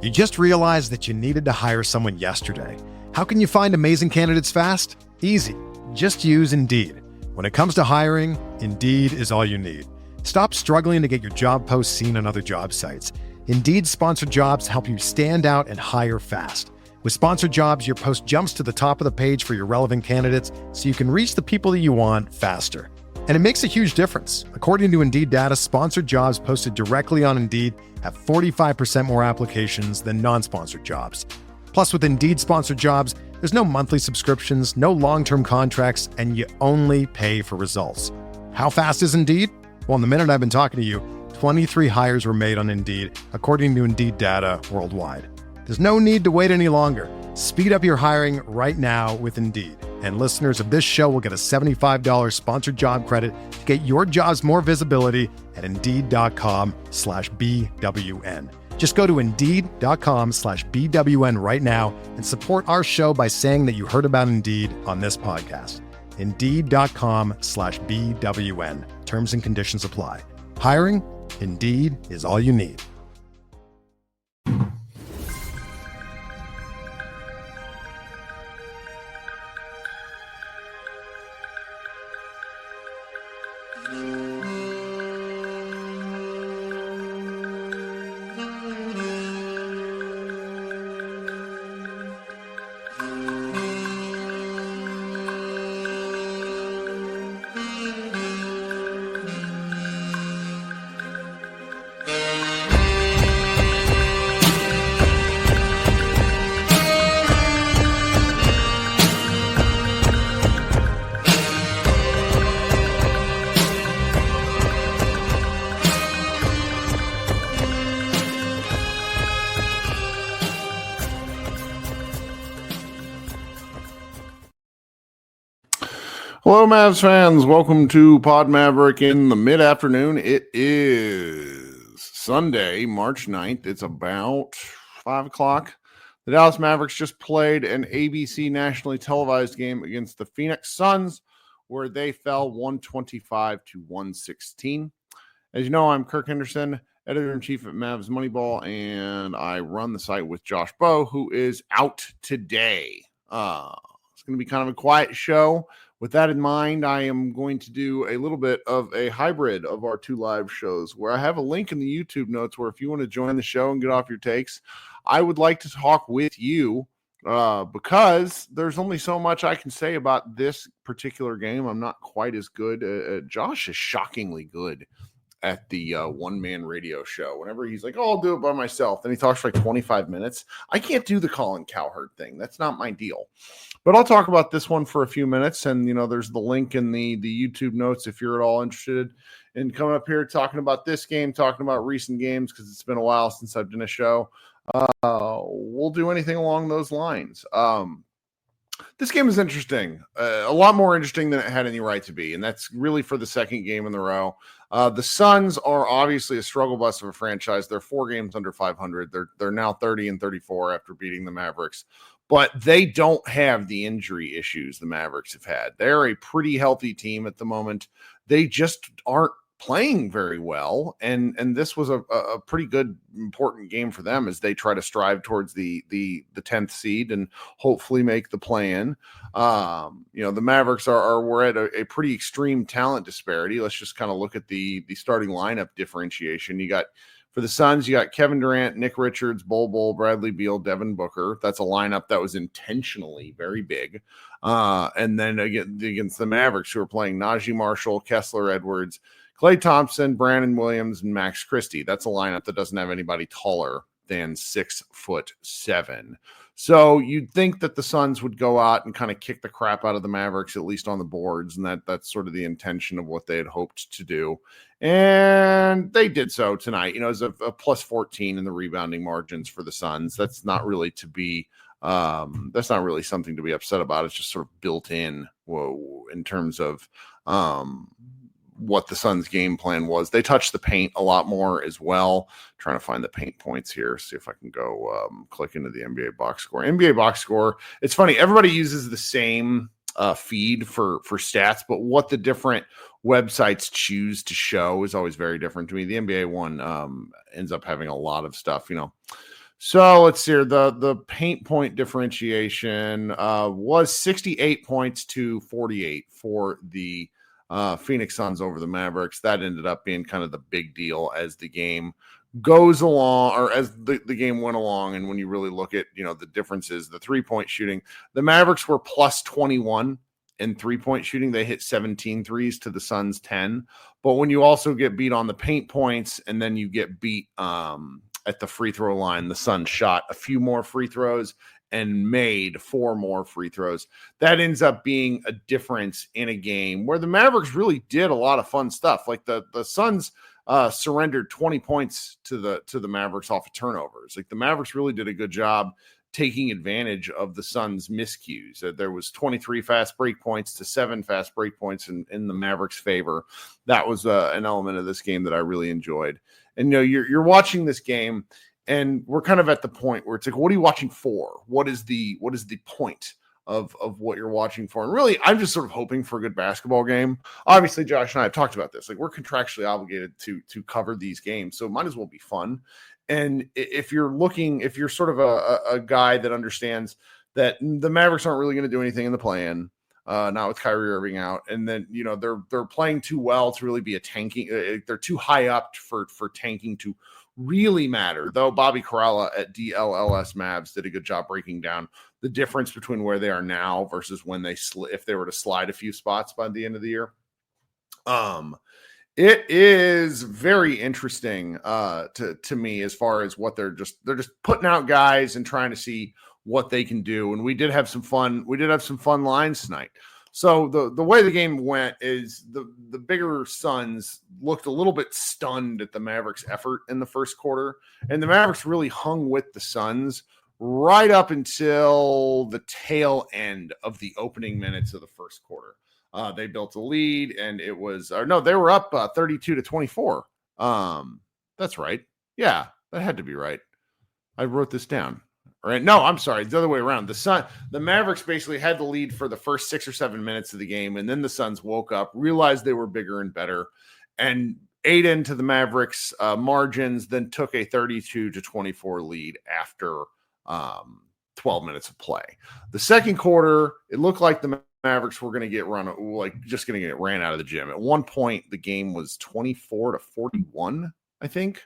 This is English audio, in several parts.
You just realized that you needed to hire someone yesterday. How can you find amazing candidates fast? Easy. Just use Indeed. When it comes to hiring, Indeed is all you need. Stop struggling to get your job posts seen on other job sites. Indeed sponsored jobs help you stand out and hire fast. With sponsored jobs, your post jumps to the top of the page for your relevant candidates so you can reach the people that you want faster. And it makes a huge difference. According to Indeed data, sponsored jobs posted directly on Indeed have 45% more applications than non-sponsored jobs. Plus, with Indeed sponsored jobs, there's no monthly subscriptions, no long-term contracts, and you only pay for results. How fast is Indeed? Well, in the minute I've been talking to you, 23 hires were made on Indeed, according to Indeed data worldwide. There's no need to wait any longer. Speed up your hiring right now with Indeed. And listeners of this show will get a $75 sponsored job credit to get your jobs more visibility at Indeed.com/BWN. Just go to Indeed.com/BWN right now and support our show by saying that you heard about Indeed on this podcast. Indeed.com/BWN. Terms and conditions apply. Hiring? Indeed is all you need. Hello, Mavs fans. Welcome to Pod Maverick in the mid-afternoon. It is Sunday, March 9th. It's about 5 o'clock. The Dallas Mavericks just played an ABC nationally televised game against the Phoenix Suns, where they fell 125 to 116. As you know, I'm Kirk Henderson, editor-in-chief at Mavs Moneyball, and I run the site with Josh Bowe, who is out today. It's going to be kind of a quiet show. With that in mind, I am going to do a little bit of a hybrid of our two live shows where I have a link in the YouTube notes where if you want to join the show and get off your takes, I would like to talk with you because there's only so much I can say about this particular game. I'm not quite as good. Josh is shockingly good at the one-man radio show. Whenever he's like, oh, I'll do it by myself, then he talks for like 25 minutes. I can't do the Colin Cowherd thing. That's not my deal. But I'll talk about this one for a few minutes. And, you know, there's the link in the YouTube notes if you're at all interested in coming up here talking about this game, talking about recent games, because it's been a while since I've done a show. We'll do anything along those lines. This game is interesting, a lot more interesting than it had any right to be, and that's really for the second game in the row. The Suns are obviously a struggle bus of a franchise. They're 4 games under 500. They're now 30-34 after beating the Mavericks, but they don't have the injury issues the Mavericks have had. They're a pretty healthy team at the moment. They just aren't playing very well, and this was a pretty good important game for them as they try to strive towards the 10th seed and hopefully make the play-in. You know, the Mavericks we're at a pretty extreme talent disparity. Let's just kind of look at the starting lineup differentiation. You got, for the Suns, you got Kevin Durant, Nick Richards, Bol, Bradley Beal, Devin Booker. That's a lineup that was intentionally very big. And then against the Mavericks, who are playing Najee Marshall, Kessler Edwards, Klay Thompson, Brandon Williams, and Max Christie. That's a lineup that doesn't have anybody taller than 6'7". So you'd think that the Suns would go out and kind of kick the crap out of the Mavericks, at least on the boards, and that's sort of the intention of what they had hoped to do. And they did so tonight. You know, it was a plus 14 in the rebounding margins for the Suns. That's not really to be that's not really something to be upset about. It's just sort of built in terms of what the Suns' game plan was. They touched the paint a lot more as well. Trying to find the paint points here. See if I can go click into the NBA box score. NBA box score. It's funny. Everybody uses the same feed for stats, but what the different websites choose to show is always very different to me. The NBA one ends up having a lot of stuff, you know. So let's see here. The paint point differentiation was 68 points to 48 for the Phoenix Suns over the Mavericks. That ended up being kind of the big deal as the game goes along, or as the game went along. And when you really look at, the differences, the 3-point shooting, the Mavericks were plus 21 in 3-point shooting. They hit 17 threes to the Suns 10. But when you also get beat on the paint points and then you get beat at the free throw line, the Suns shot a few more free throws and made 4 more free throws. That ends up being a difference in a game where the Mavericks really did a lot of fun stuff. Like the Suns surrendered 20 points to the Mavericks off of turnovers. Like the Mavericks really did a good job taking advantage of the Suns' miscues. There was 23 fast break points to 7 fast break points in the Mavericks' favor. That was an element of this game that I really enjoyed. And you're watching this game, and we're kind of at the point where it's like, what are you watching for? What is the point of what you're watching for? And really, I'm just sort of hoping for a good basketball game. Obviously, Josh and I have talked about this. Like, we're contractually obligated to cover these games, so it might as well be fun. And if you're sort of a guy that understands that the Mavericks aren't really going to do anything in the play-in, not with Kyrie Irving out, and then they're playing too well to really be a tanking. They're too high up for tanking to really matter. Though Bobby Karalla at DLLS Mavs did a good job breaking down the difference between where they are now versus when if they were to slide a few spots by the end of the year. It is very interesting to me as far as what they're just putting out guys and trying to see what they can do. And we did have some fun lines tonight. So the way the game went is the bigger Suns looked a little bit stunned at the Mavericks' effort in the first quarter, and the Mavericks really hung with the Suns right up until the tail end of the opening minutes of the first quarter. They built a lead, and they were up 32-24. That's right. Yeah, that had to be right. I wrote this down. Right? No, I'm sorry. The other way around. The Mavericks basically had the lead for the first 6 or 7 minutes of the game, and then the Suns woke up, realized they were bigger and better, and ate into the Mavericks' margins, then took a 32-24 lead after 12 minutes of play. The second quarter, it looked like the Mavericks were going to get ran out of the gym. At one point, the game was 24-41, I think.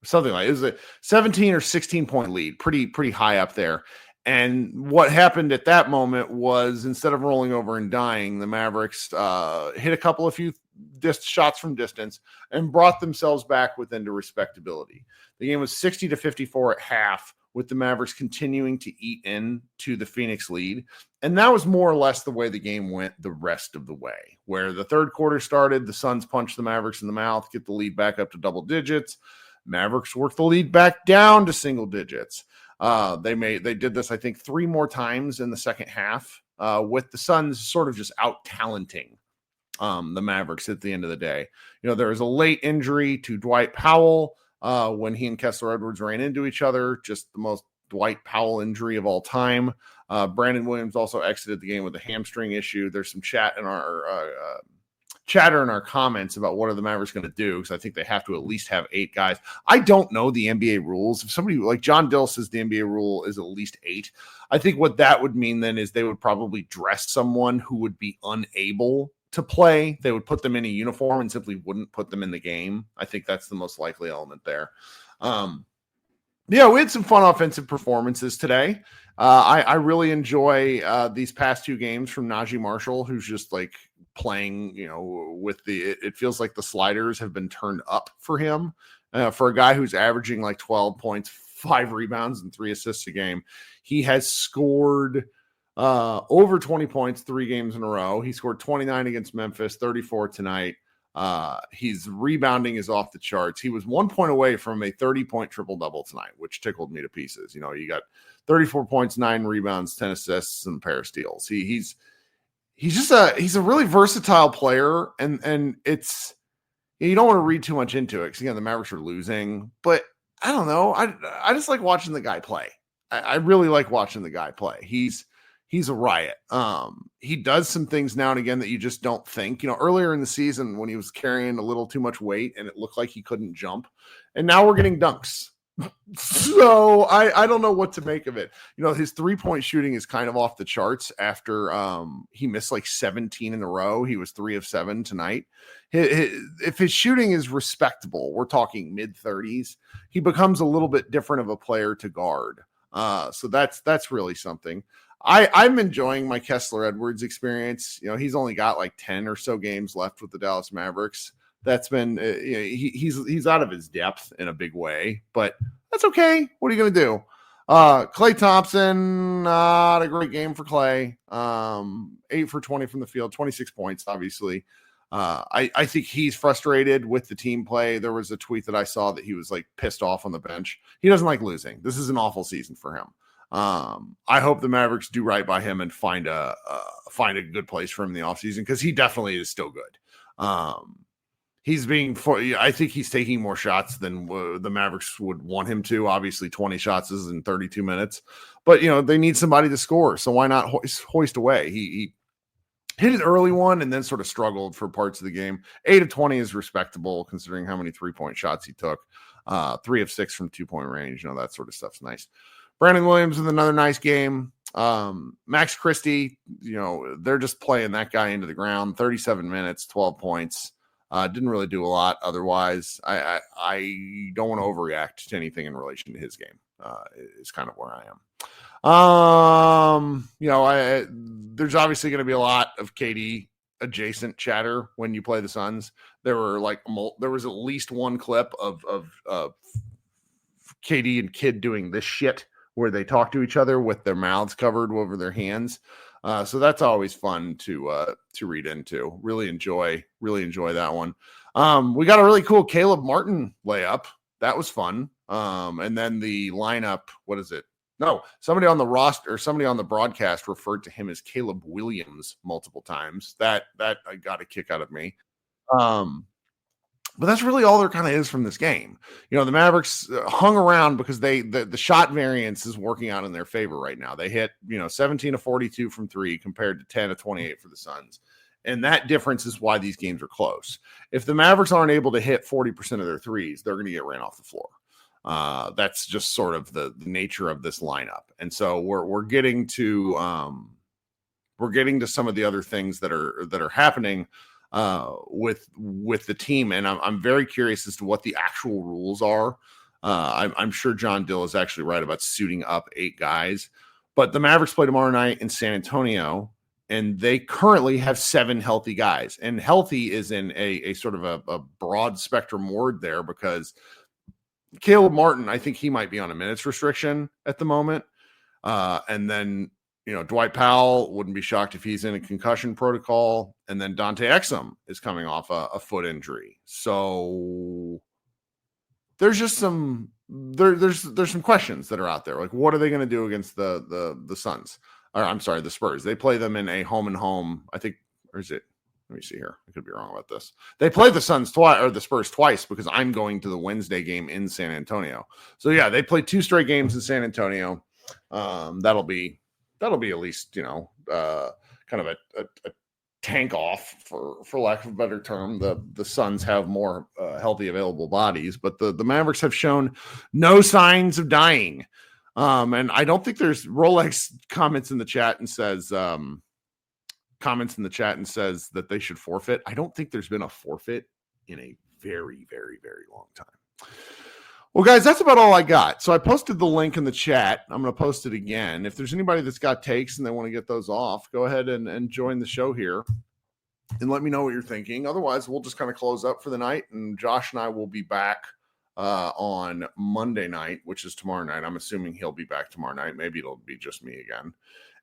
Something like it was a 17 or 16 point lead, pretty high up there. And what happened at that moment was, instead of rolling over and dying, the Mavericks hit a few shots from distance and brought themselves back within to respectability. The game was 60-54 at half, with the Mavericks continuing to eat into the Phoenix lead. And that was more or less the way the game went the rest of the way, where the third quarter started, the Suns punched the Mavericks in the mouth, get the lead back up to double digits. Mavericks worked the lead back down to single digits. They did this, I think, 3 more times in the second half, with the Suns sort of just out-talenting the Mavericks at the end of the day. There was a late injury to Dwight Powell when he and Kessler Edwards ran into each other, just the most Dwight Powell injury of all time. Brandon Williams also exited the game with a hamstring issue. There's some chatter in our comments about what are the Mavericks going to do, because I think they have to at least have 8 guys. I don't know the NBA rules. If somebody like John Dill says the NBA rule is at least 8, I think what that would mean then is they would probably dress someone who would be unable to play. They would put them in a uniform and simply wouldn't put them in the game. I think that's the most likely element there. We had some fun offensive performances today. I really enjoy these past 2 games from Najee Marshall, who's just like playing, it feels like the sliders have been turned up for him. For a guy who's averaging like 12 points, 5 rebounds, and 3 assists a game. He has scored over 20 points 3 games in a row. He scored 29 against Memphis, 34 tonight. His rebounding is off the charts. He was 1 point away from a 30-point triple-double tonight, which tickled me to pieces. You got 34 points, 9 rebounds, 10 assists, and a pair of steals. He's a really versatile player, and it's, you don't want to read too much into it, because again, the Mavericks are losing, but I don't know. I just like watching the guy play. I really like watching the guy play. He's a riot. He does some things now and again that you just don't think. Earlier in the season when he was carrying a little too much weight and it looked like he couldn't jump, and now we're getting dunks. So I don't know what to make of it. You know, his 3-point shooting is kind of off the charts after he missed like 17 in a row. He was 3 of 7 tonight. If his shooting is respectable, we're talking mid 30s, he becomes a little bit different of a player to guard. So that's really something. I'm enjoying my Kessler Edwards experience. You know, he's only got like 10 or so games left with the Dallas Mavericks. That's been you know, he's out of his depth in a big way, but that's okay. What are you going to do? Klay Thompson, not a great game for Klay. 8 for 20 from the field, 26 points, obviously. I think he's frustrated with the team play. There was a tweet that I saw that he was like pissed off on the bench. He doesn't like losing. This is an awful season for him. I hope the Mavericks do right by him and find a good place for him in the offseason, because he definitely is still good. I think he's taking more shots than the Mavericks would want him to. Obviously, 20 shots is in 32 minutes, but you know, they need somebody to score. So why not hoist away? He hit an early one and then sort of struggled for parts of the game. 8 of 20 is respectable considering how many 3-point shots he took. 3 of 6 from 2-point range. You know, that sort of stuff's nice. Brandon Williams with another nice game. Max Christie, you know, they're just playing that guy into the ground. 37 minutes, 12 points. Didn't really do a lot otherwise. I don't want to overreact to anything in relation to his game. Is kind of where I am. You know, there's obviously going to be a lot of KD adjacent chatter when you play the Suns. There was at least one clip of KD and Kidd doing this shit where they talk to each other with their mouths covered over their hands. So that's always fun to read into. Really enjoy that one. We got a really cool Caleb Martin layup. That was fun. And then the lineup, what is it? No, somebody on the roster or somebody on the broadcast referred to him as Caleb Williams multiple times. That I got a kick out of me. But that's really all there kind of is from this game. You know, the Mavericks hung around because the shot variance is working out in their favor right now. They hit, you know, 17 of 42 from 3 compared to 10 of 28 for the Suns. And that difference is why these games are close. If the Mavericks aren't able to hit 40% of their threes, they're going to get ran off the floor. That's just sort of the nature of this lineup. And so we're getting to some of the other things that are happening with the team, and I'm very curious as to what the actual rules are. I'm sure John Dill is actually right about suiting up 8 guys, but the Mavericks play tomorrow night in San Antonio, and they currently have 7 healthy guys. And healthy is in a sort of a broad spectrum word there, because Caleb Martin, I think he might be on a minutes restriction at the moment, and then, you know, Dwight Powell, wouldn't be shocked if he's in a concussion protocol. And then Dante Exum is coming off a foot injury. So there's just there's some questions that are out there. Like, what are they going to do against the Suns? Or I'm sorry, the Spurs. They play them in a home and home, I think, or is it? Let me see here. I could be wrong about this. They play the Suns twice, or the Spurs twice, because I'm going to the Wednesday game in San Antonio. So yeah, they play 2 straight games in San Antonio. That'll be at least, you know, kind of a tank off, for lack of a better term. The Suns have more healthy available bodies, but the Mavericks have shown no signs of dying. And I don't think there's Rolex comments in the chat and says that they should forfeit. I don't think there's been a forfeit in a very, very, very long time. Well, guys, that's about all I got. So I posted the link in the chat. I'm going to post it again. If there's anybody that's got takes and they want to get those off, go ahead and join the show here and let me know what you're thinking. Otherwise, we'll just kind of close up for the night, and Josh and I will be back on Monday night, which is tomorrow night. I'm assuming he'll be back tomorrow night. Maybe it'll be just me again.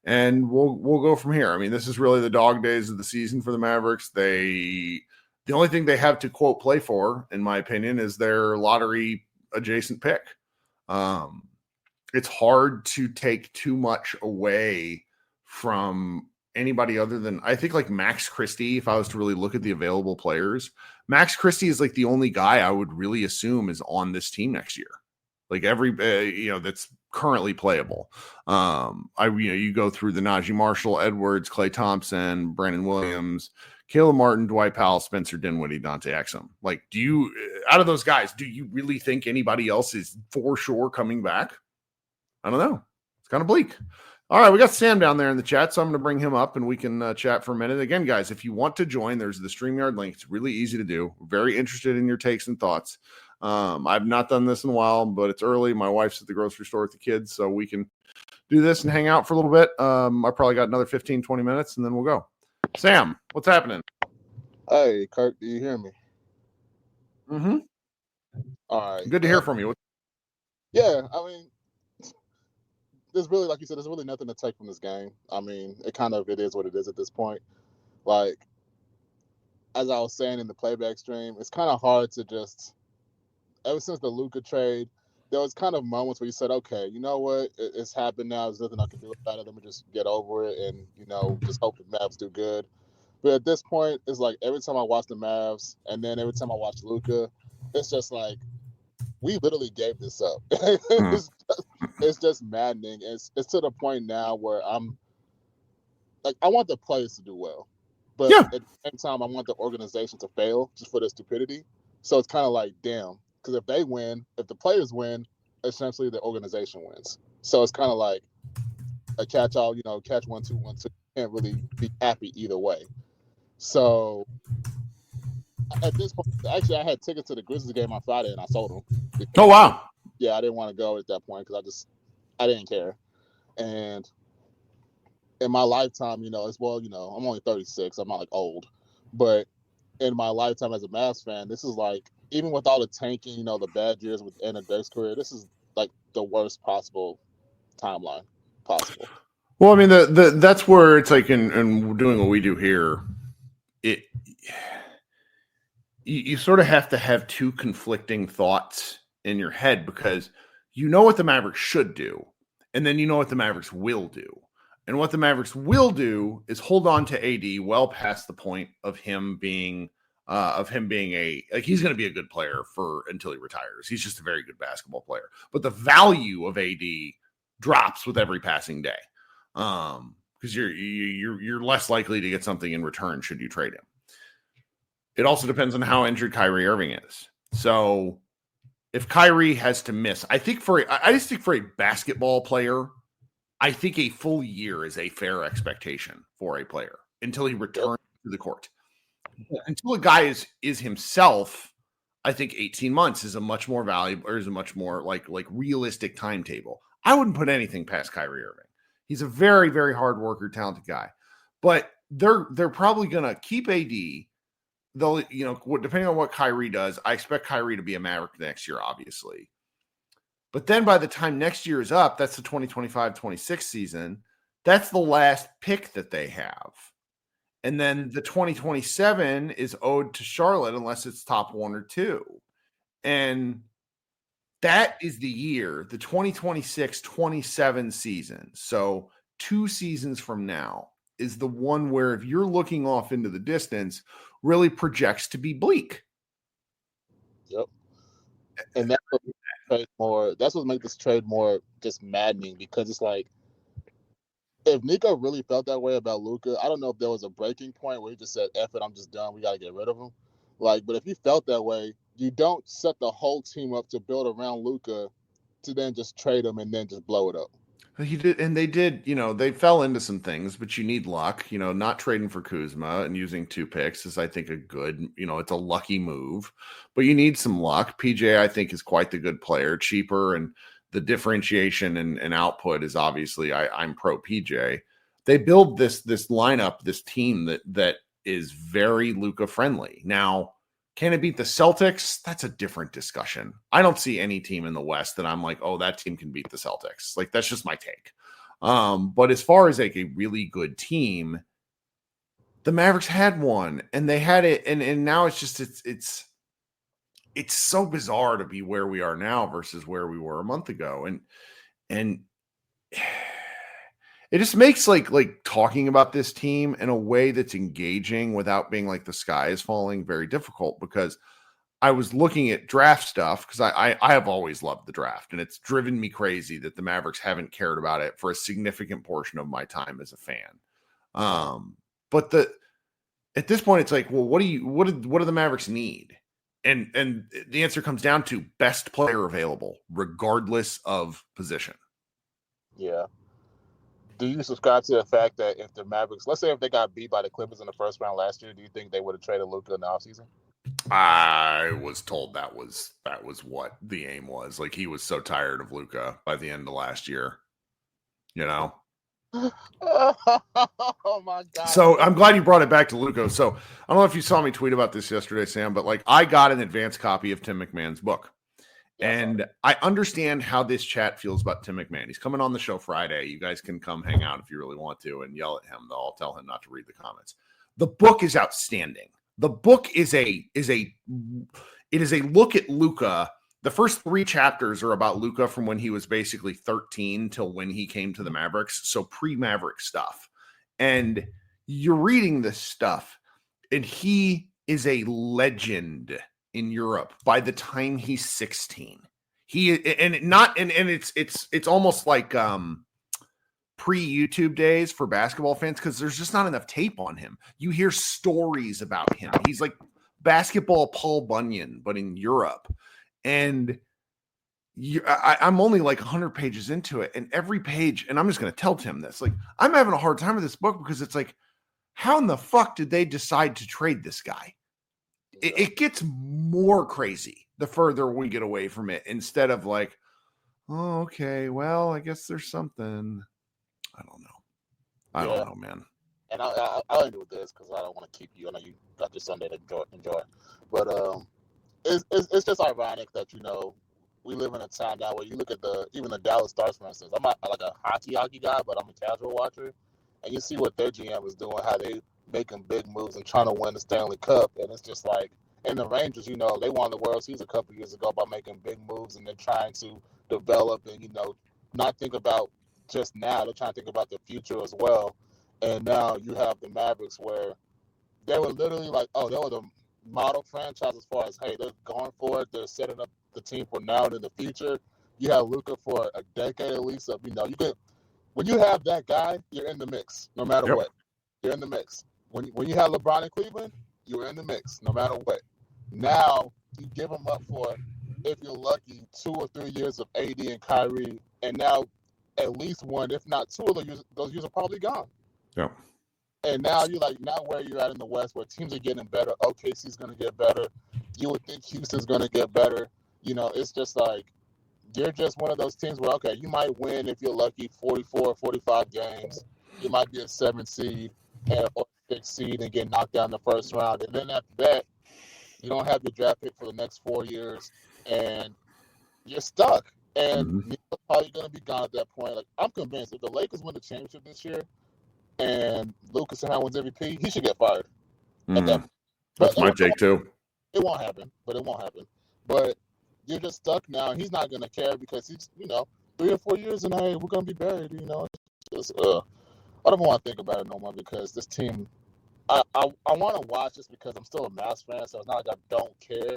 And we'll go from here. I mean, this is really the dog days of the season for the Mavericks. The only thing they have to, quote, play for, in my opinion, is their lottery adjacent pick. It's hard to take too much away from anybody other than, I think, like Max Christie. If I was to really look at the available players, Max Christie is like the only guy I would really assume is on this team next year. Like every, that's currently playable. You go through the Najee Marshall, Edwards, Klay Thompson, Brandon Williams, Caleb Martin, Dwight Powell, Spencer Dinwiddie, Dante Exum. Like, out of those guys, do you really think anybody else is for sure coming back? I don't know. It's kind of bleak. All right, we got Sam down there in the chat, so I'm going to bring him up and we can chat for a minute. Again, guys, if you want to join, there's the StreamYard link. It's really easy to do. Very interested in your takes and thoughts. I've not done this in a while, but it's early. My wife's at the grocery store with the kids, so we can do this and hang out for a little bit. I probably got another 15, 20 minutes, and then we'll go. Sam, what's happening? Hey, Kirk, do you hear me? Mm-hmm. All right. Good to hear from you. Yeah, I mean, there's really, like you said, there's really nothing to take from this game. I mean, it is what it is at this point. Like, as I was saying in the playback stream, it's kind of hard to just, ever since the Luka trade, there was kind of moments where you said, okay, you know what, it's happened now. There's nothing I can do about it. Let me just get over it and, just hope the Mavs do good. But at this point, it's like every time I watch the Mavs and then every time I watch Luka, it's just like, we literally gave this up. It's just maddening. It's to the point now where I'm like, I want the players to do well, but at the same time, I want the organization to fail just for their stupidity. So it's kind of like, damn, because if the players win, essentially the organization wins. So it's kind of like a catch-all, catch 1, 2, 1, 2. Can't really be happy either way. So at this point, actually, I had tickets to the Grizzlies game on Friday, and I sold them. Oh, wow. Yeah, I didn't want to go at that point because I didn't care. And in my lifetime, I'm only 36. I'm not like old, but in my lifetime as a Mavs fan, this is like, even with all the tanking, the bad years with Anna Dirk's career, this is like the worst possible timeline possible. Well, I mean, that's where it's like, in doing what we do here, you sort of have to have two conflicting thoughts in your head, because you know what the Mavericks should do, and then you know what the Mavericks will do. And what the Mavericks will do is hold on to AD well past the point of him being he's going to be a good player until he retires. He's just a very good basketball player. But the value of AD drops with every passing day, because you're less likely to get something in return should you trade him. It also depends on how injured Kyrie Irving is. So if Kyrie has to miss, I just think for a basketball player, I think a full year is a fair expectation for a player until he returns to the court. Until a guy is himself, I think 18 months is a much more valuable, or is a much more like realistic timetable. I wouldn't put anything past Kyrie Irving. He's a very, very hard worker, talented guy. But they're probably going to keep AD. They'll, depending on what Kyrie does, I expect Kyrie to be a Maverick next year, obviously. But then by the time next year is up, that's the 2025-26 season. That's the last pick that they have. And then the 2027 is owed to Charlotte unless it's top 1 or 2. And that is the year, the 2026-27 season. So 2 seasons from now is the one where, if you're looking off into the distance, really projects to be bleak. Yep. And that's what makes this trade more just maddening, because it's like, if Nico really felt that way about Luka, I don't know if there was a breaking point where he just said, F it, I'm just done, we got to get rid of him. But if he felt that way, you don't set the whole team up to build around Luka to then just trade him and then just blow it up. He did, and they did, they fell into some things, but you need luck. Not trading for Kuzma and using 2 picks is, I think, a good, it's a lucky move, but you need some luck. PJ, I think, is quite the good player, cheaper, and the differentiation and output is obviously, I'm pro PJ. They build this lineup, this team that is very Luka friendly. Now, can it beat the Celtics? That's a different discussion. I don't see any team in the West that I'm like, oh, that team can beat the Celtics. Like, that's just my take. But as far as like a really good team, the Mavericks had one, and they had it, and now it's just it's so bizarre to be where we are now versus where we were a month ago, and it just makes like talking about this team in a way that's engaging without being like the sky is falling very difficult, because I was looking at draft stuff, because I have always loved the draft, and it's driven me crazy that the Mavericks haven't cared about it for a significant portion of my time as a fan. But at this point, it's like, well, what do the Mavericks need? And the answer comes down to best player available, regardless of position. Yeah. Do you subscribe to the fact that if the Mavericks, let's say if they got beat by the Clippers in the first round last year, do you think they would have traded Luka in the offseason? I was told that was what the aim was. Like, he was so tired of Luka by the end of last year, you know? Oh my God. So I'm glad you brought it back to Luka. So I don't know if you saw me tweet about this yesterday, Sam, but like, I got an advanced copy of Tim McMahon's book. And I understand how this chat feels about Tim McMahon. He's coming on the show Friday. You guys can come hang out if you really want to and yell at him, though I'll tell him not to read the comments. The book is outstanding. The book is a look at Luka. The first 3 chapters are about Luka from when he was basically 13 till when he came to the Mavericks. So pre-Maverick stuff. And you're reading this stuff, and he is a legend in Europe by the time he's 16. It's almost like pre-YouTube days for basketball fans, because there's just not enough tape on him. You hear stories about him. He's like basketball Paul Bunyan, but in Europe. And I'm only like 100 pages into it, and every page, and I'm just going to tell Tim this, like, I'm having a hard time with this book because it's like, how in the fuck did they decide to trade this guy? It gets more crazy the further we get away from it, instead of like, oh, okay, well, I guess there's something. I don't know. I don't know, man. And I'll end with this because I don't want to keep you. I know you got your Sunday to enjoy. But it's just ironic that, you know, we live in a time now where you look at even the Dallas Stars, for instance. I'm not like a hockey guy, but I'm a casual watcher. And you see what their GM is doing, how they making big moves and trying to win the Stanley Cup. And it's just like, and the Rangers, you know, they won the World Series a couple years ago by making big moves, and they're trying to develop and, you know, not think about just now. They're trying to think about the future as well. And now you have the Mavericks, where they were literally like, oh, they were the model franchise as far as, hey, they're going for it. They're setting up the team for now and in the future. You have Luka for a decade at least. Of, you know, when you have that guy, you're in the mix no matter what. You're in the mix. When you have LeBron in Cleveland, you're in the mix no matter what. Now you give them up for, if you're lucky, 2 or 3 years of AD and Kyrie, and now at least 1, if not 2 of those years are probably gone. Yeah. And now you're like, now where you're at in the West, where teams are getting better. OKC's going to get better. You would think Houston's going to get better. You know, it's just like, you're just one of those teams where, okay, you might win if you're lucky 44, 45 games. You might be a 7 seed or 6 seed and get knocked down in the first round. And then after that, you don't have your draft pick for the next 4 years, and you're stuck. And Neil's probably going to be gone at that point. Like, I'm convinced if the Lakers win the championship this year and Luka somehow wins MVP, he should get fired. That's my take too. It won't happen, but it won't happen. But you're just stuck now, and he's not going to care because he's, you know, 3 or 4 years and, hey, we're going to be buried, you know. It's just, I don't want to think about it no more, because this team, I want to watch just because I'm still a Mavs fan, so it's not like I don't care.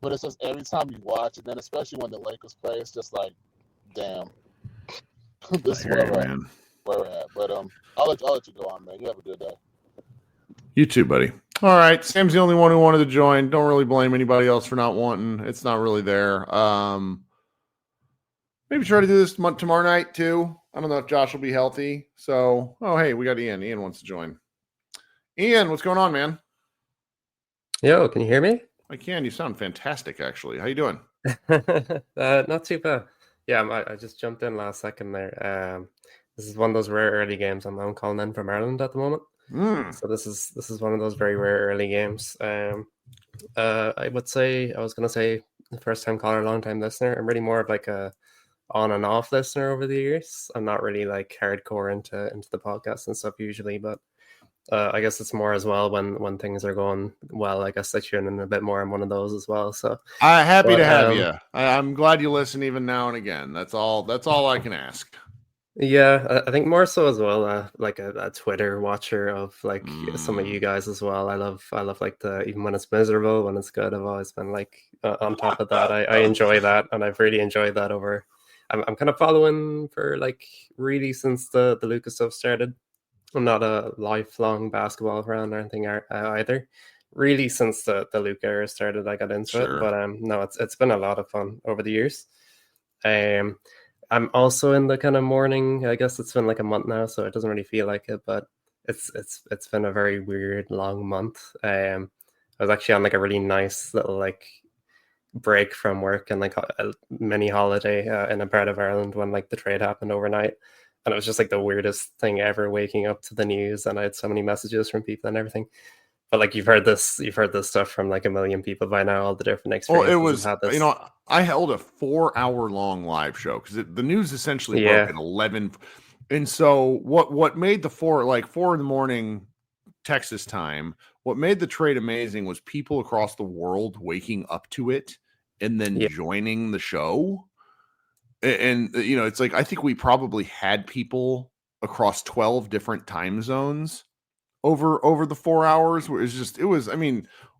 But it's just every time you watch, and then especially when the Lakers play, it's just like, damn, this is where we're at. But I'll let you go on, man. You have a good day. You too, buddy. All right, Sam's the only one who wanted to join. Don't really blame anybody else for not wanting. It's not really there. Maybe try to do this tomorrow night too. I don't know if Josh will be healthy. So, oh, hey, we got Ian. Ian wants to join. Ian, what's going on, man? Yo, can you hear me? I can. You sound fantastic, actually. How you doing? Not too bad. Yeah, I just jumped in last second there. This is one of those rare early games. I'm calling in from Ireland at the moment. So this is one of those very rare early games. I would say, I was going to say first time caller, long time listener. I'm really more of like a on and off listener over the years. I'm not really like hardcore into the podcast and stuff usually, but I guess it's more as well when things are going well. I guess I tune in a bit more. I'm one of those as well. So happy to have you. I'm glad you listen even now and again. That's all I can ask. Yeah, I think more so as well. Like a Twitter watcher of like some of you guys as well. I love like even when it's miserable, when it's good. I've always been like on top of that. I enjoy that, and I've really enjoyed that over. I'm kind of following for like really since the Luka stuff started. I'm not a lifelong basketball fan or anything either. really since the Luke era started, I got into it. Sure. But no, it's been a lot of fun over the years. I'm also in the kind of morning. I guess it's been like a month now, so it doesn't really feel like it, but it's been a very weird long month. I was actually on like a really nice little like break from work and like a mini holiday in a part of Ireland when like the trade happened overnight. And it was just like the weirdest thing ever, waking up to the news, and I had so many messages from people and everything. But like you've heard this stuff from like a million people by now, all the different experiences. Well, it was, had this. I held a 4-hour long live show because the news essentially broke at 11. And so what made the 4 in the morning Texas time, what made the trade amazing was people across the world waking up to it and then joining the show. And it's like, I think we probably had people across 12 different time zones over the 4 hours. Where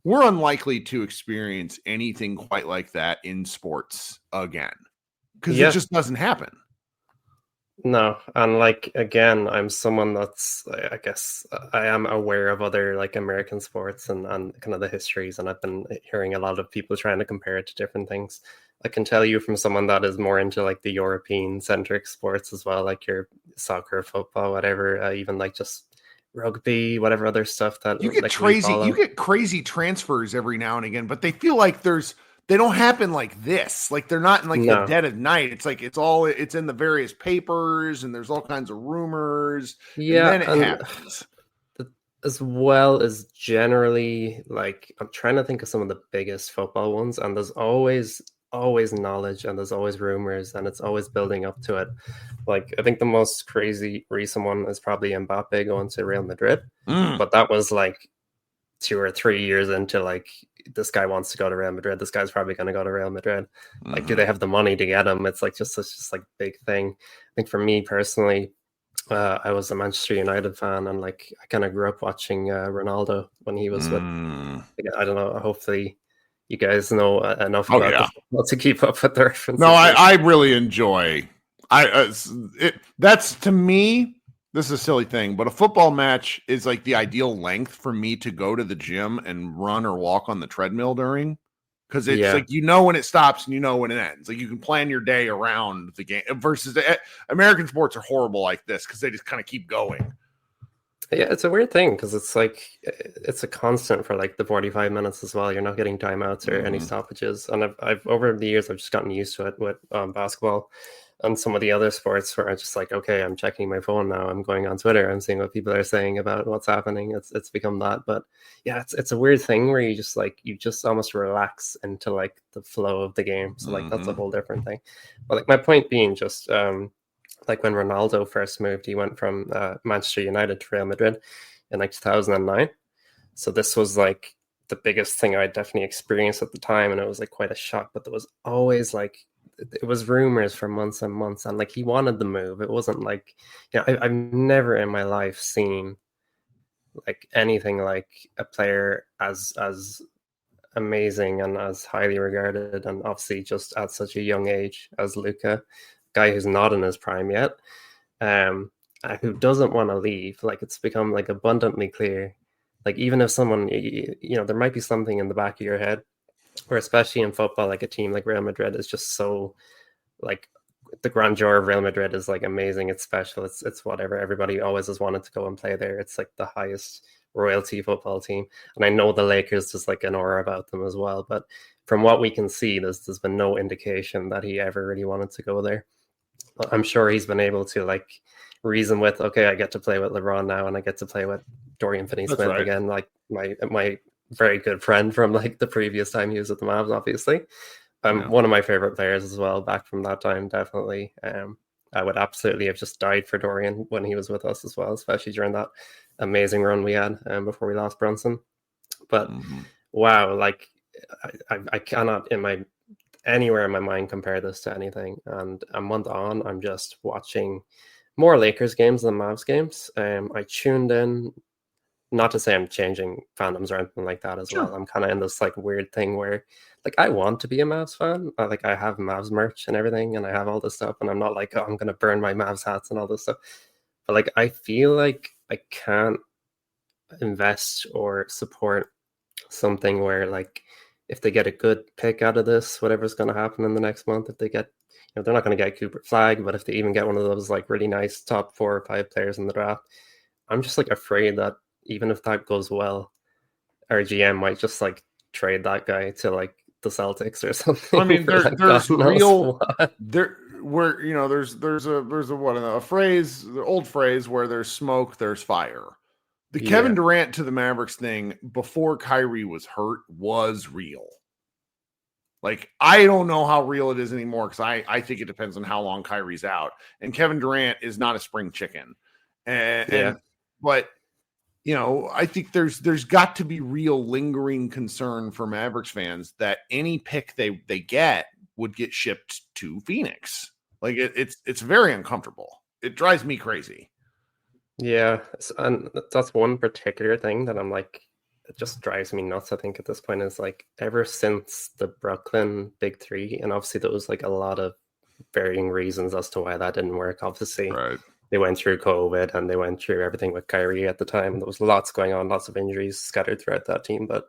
we're unlikely to experience anything quite like that in sports again, because it just doesn't happen. No, and like again, I'm someone that's, I guess I am aware of other like American sports and kind of the histories, and I've been hearing a lot of people trying to compare it to different things. I can tell you from someone that is more into like the European centric sports as well, like your soccer, football, whatever, even like just rugby, whatever other stuff that you get like, crazy transfers every now and again, but they feel like they don't happen like this. Like they're not in like the dead of night. It's like it's in the various papers and there's all kinds of rumors. Yeah, and then it happens. As well as generally, like I'm trying to think of some of the biggest football ones, and there's always knowledge and there's always rumors and it's always building up to it. Like I think the most crazy recent one is probably Mbappe going to Real Madrid, but that was like 2 or 3 years into like, this guy wants to go to Real Madrid, this guy's probably going to go to Real Madrid. Like, do they have the money to get him? It's like just like big thing. I think for me personally, I was a Manchester United fan, and like I kind of grew up watching Ronaldo when he was with, I don't know, hopefully you guys know enough about this to keep up with the references. No, I really enjoy. That's, to me, this is a silly thing, but a football match is like the ideal length for me to go to the gym and run or walk on the treadmill during, because it's like when it stops and when it ends. Like you can plan your day around the game. Versus American sports are horrible like this because they just kind of keep going. Yeah, it's a weird thing because it's like it's a constant for like the 45 minutes as well. You're not getting timeouts or any stoppages, and I've over the years I've just gotten used to it with basketball and some of the other sports where I'm just like, okay, I'm checking my phone now. I'm going on Twitter. I'm seeing what people are saying about what's happening. It's become that, but yeah, it's a weird thing where you just almost relax into like the flow of the game. So like that's a whole different thing. But like my point being just like when Ronaldo first moved, he went from Manchester United to Real Madrid in like 2009. So this was like the biggest thing I definitely experienced at the time, and it was like quite a shock. But there was always like, it was rumors for months and months, and like he wanted the move. It wasn't like, I've never in my life seen like anything like a player as amazing and as highly regarded, and obviously just at such a young age as Luka, guy who's not in his prime yet, who doesn't want to leave. Like it's become like abundantly clear. Like even if someone, there might be something in the back of your head, or especially in football, like a team like Real Madrid is just so like, the grandeur of Real Madrid is like amazing. It's special. It's whatever. Everybody always has wanted to go and play there. It's like the highest royalty football team. And I know the Lakers, there's like an aura about them as well. But from what we can see, there's been no indication that he ever really wanted to go there. I'm sure he's been able to like reason with, okay, I get to play with LeBron now, and I get to play with Dorian Finney-Smith again, like my very good friend from like the previous time he was at the Mavs, obviously. One of my favorite players as well back from that time, definitely. I would absolutely have just died for Dorian when he was with us as well, especially during that amazing run we had before we lost Brunson. But wow, like I cannot anywhere in my mind compare this to anything. And a month on, I'm just watching more Lakers games than Mavs games. I tuned in, not to say I'm changing fandoms or anything like that as well. I'm kind of in this like weird thing where like I want to be a Mavs fan. I have Mavs merch and everything, and I have all this stuff, and I'm not like, oh, I'm going to burn my Mavs hats and all this stuff. But like I feel like I can't invest or support something where like if they get a good pick out of this, whatever's going to happen in the next month, if they get, they're not going to get Cooper Flag, but if they even get one of those like really nice top 4 or 5 players in the draft, I'm just like afraid that even if that goes well, our GM might just like trade that guy to like the Celtics or something. I mean, there's real there where there's a phrase, the old phrase where there's smoke, there's fire. The Kevin Durant to the Mavericks thing before Kyrie was hurt was real. Like, I don't know how real it is anymore because I think it depends on how long Kyrie's out. And Kevin Durant is not a spring chicken. But I think there's got to be real lingering concern for Mavericks fans that any pick they get would get shipped to Phoenix. Like it's very uncomfortable. It drives me crazy. Yeah, and that's one particular thing that I'm like, it just drives me nuts. I think at this point is like ever since the Brooklyn Big Three, and obviously there was like a lot of varying reasons as to why that didn't work. Obviously, right. They went through COVID and they went through everything with Kyrie at the time. There was lots going on, lots of injuries scattered throughout that team. But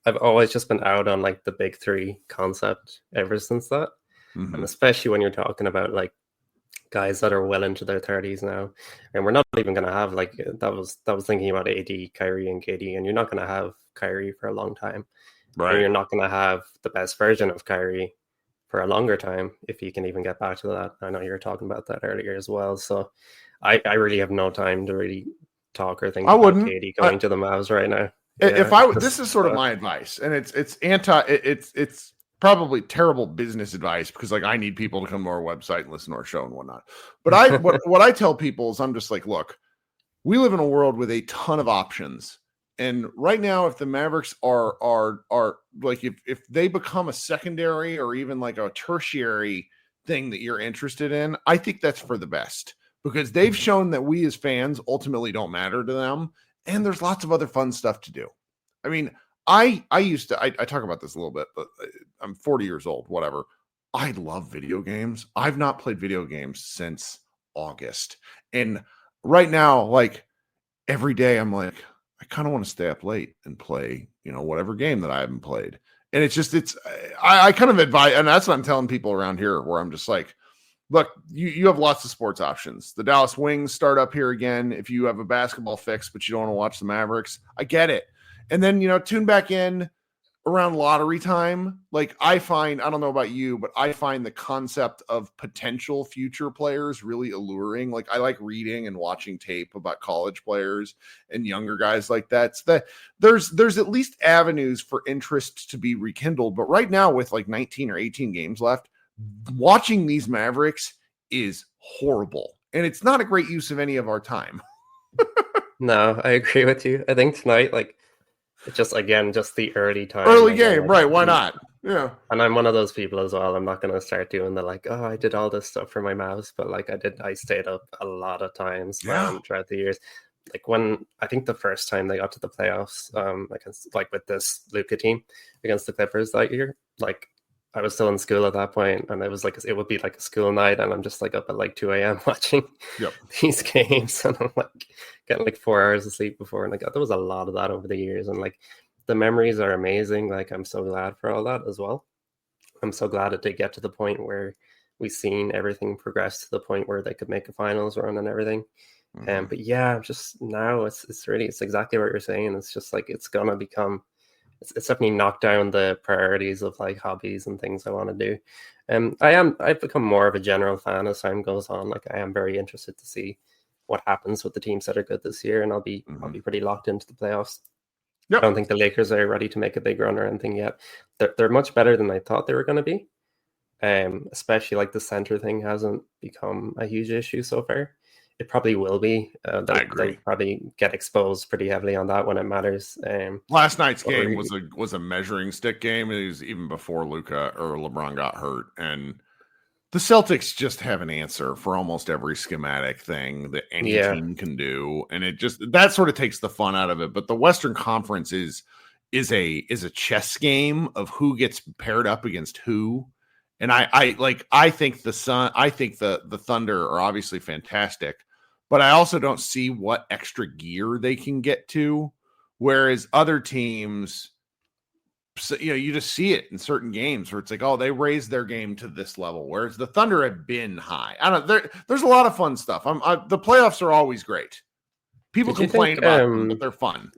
I've always just been out on like the Big Three concept ever since that, and especially when you're talking about like guys that are well into their 30s now, and we're not even going to have like that was thinking about AD, Kyrie, and KD, and you're not going to have Kyrie for a long time, right? And you're not going to have the best version of Kyrie for a longer time if you can even get back to that. I know you were talking about that earlier as well, so I really have no time to really talk or think about KD going to the Mavs right now. This is sort of my advice, and it's probably terrible business advice because like I need people to come to our website and listen to our show and whatnot. But what I tell people is I'm just like, look, we live in a world with a ton of options. And right now, if the Mavericks are like, if they become a secondary or even like a tertiary thing that you're interested in, I think that's for the best because they've shown that we as fans ultimately don't matter to them. And there's lots of other fun stuff to do. I mean, I talk about this a little bit, but I'm 40 years old, whatever. I love video games. I've not played video games since August. And right now, like every day I'm like, I kind of want to stay up late and play, whatever game that I haven't played. And I kind of advise, and that's what I'm telling people around here where I'm just like, look, you have lots of sports options. The Dallas Wings start up here again. If you have a basketball fix, but you don't want to watch the Mavericks, I get it. And then, tune back in around lottery time. Like I don't know about you, but I find the concept of potential future players really alluring. Like I like reading and watching tape about college players and younger guys like that. So there's at least avenues for interest to be rekindled. But right now with like 19 or 18 games left, watching these Mavericks is horrible. And it's not a great use of any of our time. No, I agree with you. I think tonight, like, it's just the early time. Early game, right? Why not? Yeah. And I'm one of those people as well. I'm not going to start doing the like, I did all this stuff for my Mavs, but like I stayed up a lot of times throughout the years. Like when I think the first time they got to the playoffs, like with this Luka team against the Clippers that year, like I was still in school at that point, and it was like it would be like a school night, and I'm just like up at like 2 a.m. watching these games, and I'm like getting like 4 hours of sleep before, and like there was a lot of that over the years, and like the memories are amazing. Like I'm so glad for all that as well. I'm so glad it did get to the point where we've seen everything progress to the point where they could make a finals run and everything. But yeah, just now it's exactly what you're saying. It's just like it's gonna become. It's definitely knocked down the priorities of like hobbies and things I want to do. I've become more of a general fan as time goes on. Like I am very interested to see what happens with the teams that are good this year, and I'll be pretty locked into the playoffs. Yep. I don't think the Lakers are ready to make a big run or anything yet. They're much better than I thought they were going to be. Especially like the center thing hasn't become a huge issue so far. It probably will be. I agree. They'll probably get exposed pretty heavily on that when it matters. Last night's game was a measuring stick game. It was even before Luka or LeBron got hurt. And the Celtics just have an answer for almost every schematic thing that any team can do. And that sort of takes the fun out of it. But the Western Conference is a chess game of who gets paired up against who. And I think the Thunder are obviously fantastic. But I also don't see what extra gear they can get to. Whereas other teams, you just see it in certain games where it's like, oh, they raised their game to this level, whereas the Thunder have been high. I don't know. There's a lot of fun stuff. The playoffs are always great. People complain about them, but they're fun.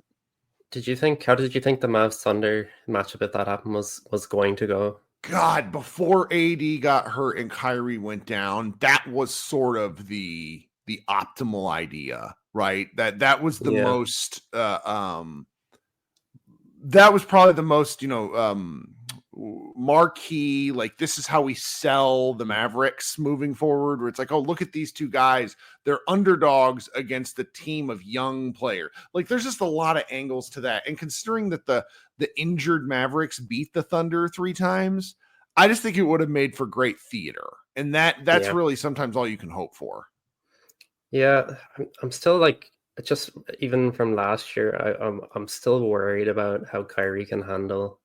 How did you think the Mavs Thunder matchup, if that happened, was going to go? God, before AD got hurt and Kyrie went down, that was sort of the optimal idea, right? That was the most that was probably the most, marquee, like, this is how we sell the Mavericks moving forward, where it's like, oh, look at these two guys. They're underdogs against the team of young players. Like, there's just a lot of angles to that. And considering that the injured Mavericks beat the Thunder 3 times, I just think it would have made for great theater. And that's really sometimes all you can hope for. Yeah, I'm still like, just even from last year, I'm still worried about how Kyrie can handle.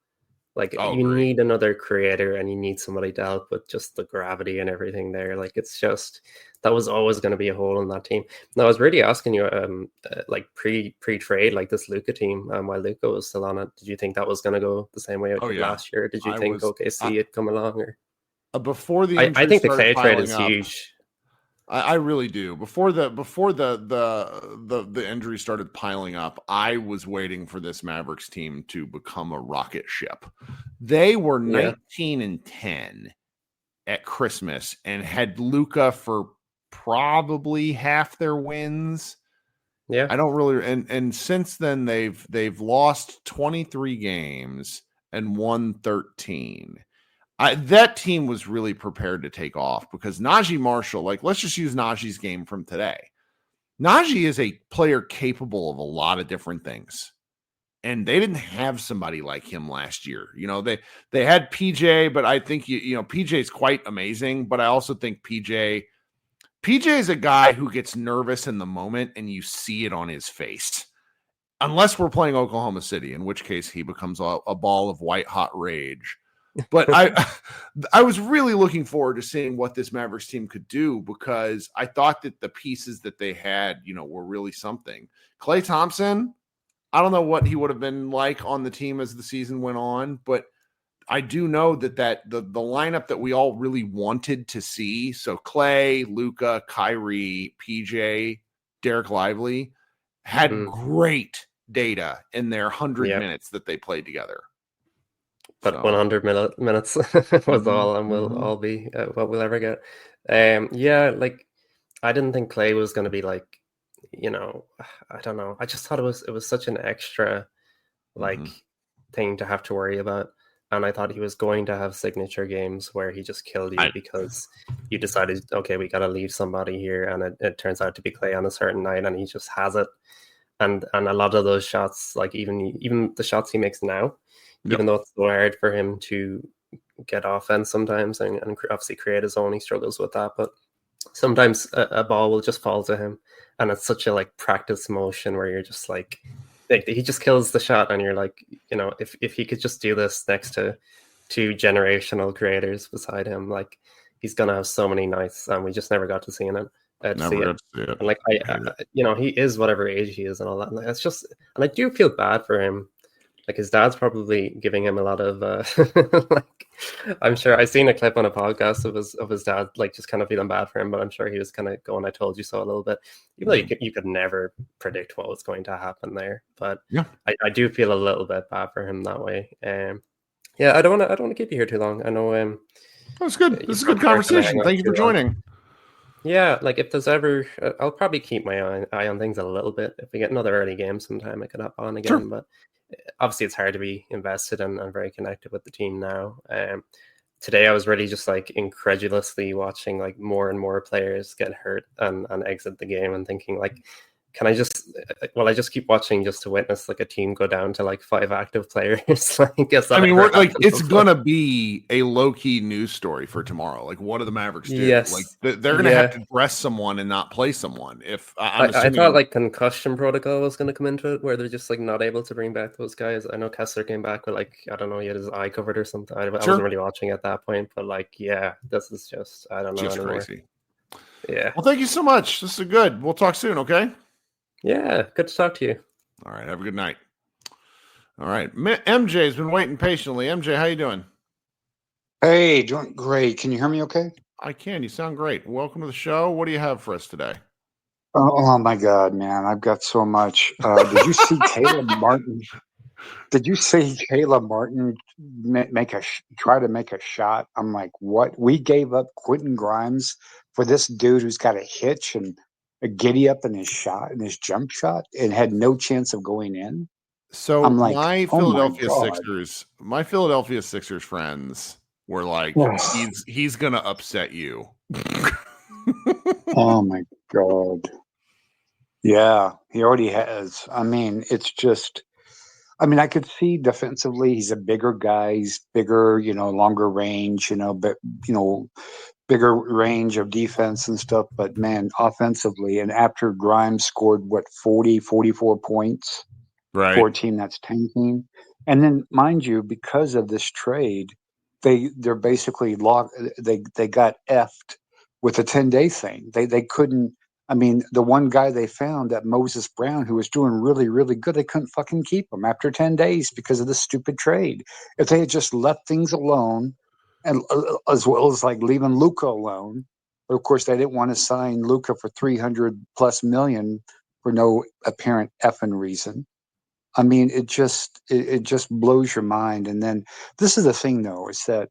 Like, you need another creator, and you need somebody to help with just the gravity and everything there. Like, it's just, that was always going to be a hole in that team. Now, I was really asking you, like pre-trade, like this Luka team, while Luka was still on it, did you think that was going to go the same way it did last year? Did you think OKC had come along? Or before the I think the Clay trade is huge. I really do. Before the injury started piling up, I was waiting for this Mavericks team to become a rocket ship. They were 19-10 at Christmas and had Luka for probably half their wins. Yeah, I don't really. And since then they've lost 23 games and won 13. That team was really prepared to take off because Najee Marshall, like, let's just use Najee's game from today. Najee is a player capable of a lot of different things. And they didn't have somebody like him last year. They had PJ, but I think, PJ is quite amazing. But I also think PJ is a guy who gets nervous in the moment and you see it on his face. Unless we're playing Oklahoma City, in which case he becomes a ball of white hot rage. But I was really looking forward to seeing what this Mavericks team could do because I thought that the pieces that they had, were really something. Klay Thompson, I don't know what he would have been like on the team as the season went on, but I do know that the lineup that we all really wanted to see, so Klay, Luka, Kyrie, PJ, Derek Lively, had great data in their 100 minutes that they played together. But 100 minutes was all, and we'll all be what we'll ever get. Like, I didn't think Klay was going to be like, I don't know. I just thought it was such an extra, like, thing to have to worry about. And I thought he was going to have signature games where he just killed you because you decided, okay, we got to leave somebody here. And it turns out to be Klay on a certain night, and he just has it. And a lot of those shots, like even the shots he makes now, even though it's so hard for him to get offense sometimes and obviously create his own, he struggles with that. But sometimes a ball will just fall to him, and it's such a like practice motion where you're just like he just kills the shot, and you're like, if he could just do this next to 2 generational creators beside him, like, he's gonna have so many nights, and we just never got to see it. And like he is whatever age he is and all that. And it's just, and I do feel bad for him. Like, his dad's probably giving him a lot of like, I'm sure I've seen a clip on a podcast of his dad, like, just kind of feeling bad for him, but I'm sure he was kind of going, I told you so a little bit, even though you could never predict what was going to happen there. But I do feel a little bit bad for him that way. I don't want to keep you here too long. I know that's good. This is a good conversation. Thank you for joining. Yeah, like, if there's ever, I'll probably keep my eye on things a little bit. If we get another early game sometime, I could hop on again. Sure. But obviously it's hard to be invested and very connected with the team now. Today I was really just like incredulously watching like more and more players get hurt and exit the game, and thinking like, can I just keep watching just to witness like a team go down to like 5 active players? We're like, it's gonna be a low-key news story for tomorrow. Like, what do the Mavericks do? Yes. Like, they're gonna have to dress someone and not play someone. If I thought like concussion protocol was gonna come into it, where they're just like not able to bring back those guys. I know Kessler came back with like, I don't know, he had his eye covered or something. I wasn't really watching at that point, but like, this is just, I don't know, just anymore. Crazy. Yeah. Well, thank you so much. This is good. We'll talk soon. Okay. Yeah, good to talk to you. All right, have a good night. All right. MJ's been waiting patiently. MJ, how you doing? Hey, doing great. Can you hear me okay? I can. You sound great. Welcome to the show. What do you have for us today? Oh my God, man. I've got so much. Did you see Caleb Martin? Did you see Caleb Martin try to make a shot? I'm like, what? We gave up Quentin Grimes for this dude who's got a hitch and a giddy up in his shot and his jump shot and had no chance of going in. So I'm like, my oh my Philadelphia Sixers friends were like, God. he's gonna upset you. Oh my God. Yeah, he already has. I mean, it's just, I mean, I could see defensively, he's a bigger guy, he's bigger, longer range, but, bigger range of defense and stuff. But man, offensively, and after Grimes scored, 44 points Right. for a team that's tanking. And then, mind you, because of this trade, they're basically locked. They got effed with a 10-day thing. They couldn't. I mean, the one guy they found, that Moses Brown, who was doing really, really good, they couldn't fucking keep him after 10 days because of this stupid trade. If they had just left things alone, and as well as like leaving Luka alone, but of course they didn't want to sign Luka for $300+ million for no apparent effing reason. I mean, it just blows your mind. And then this is the thing, though, is that,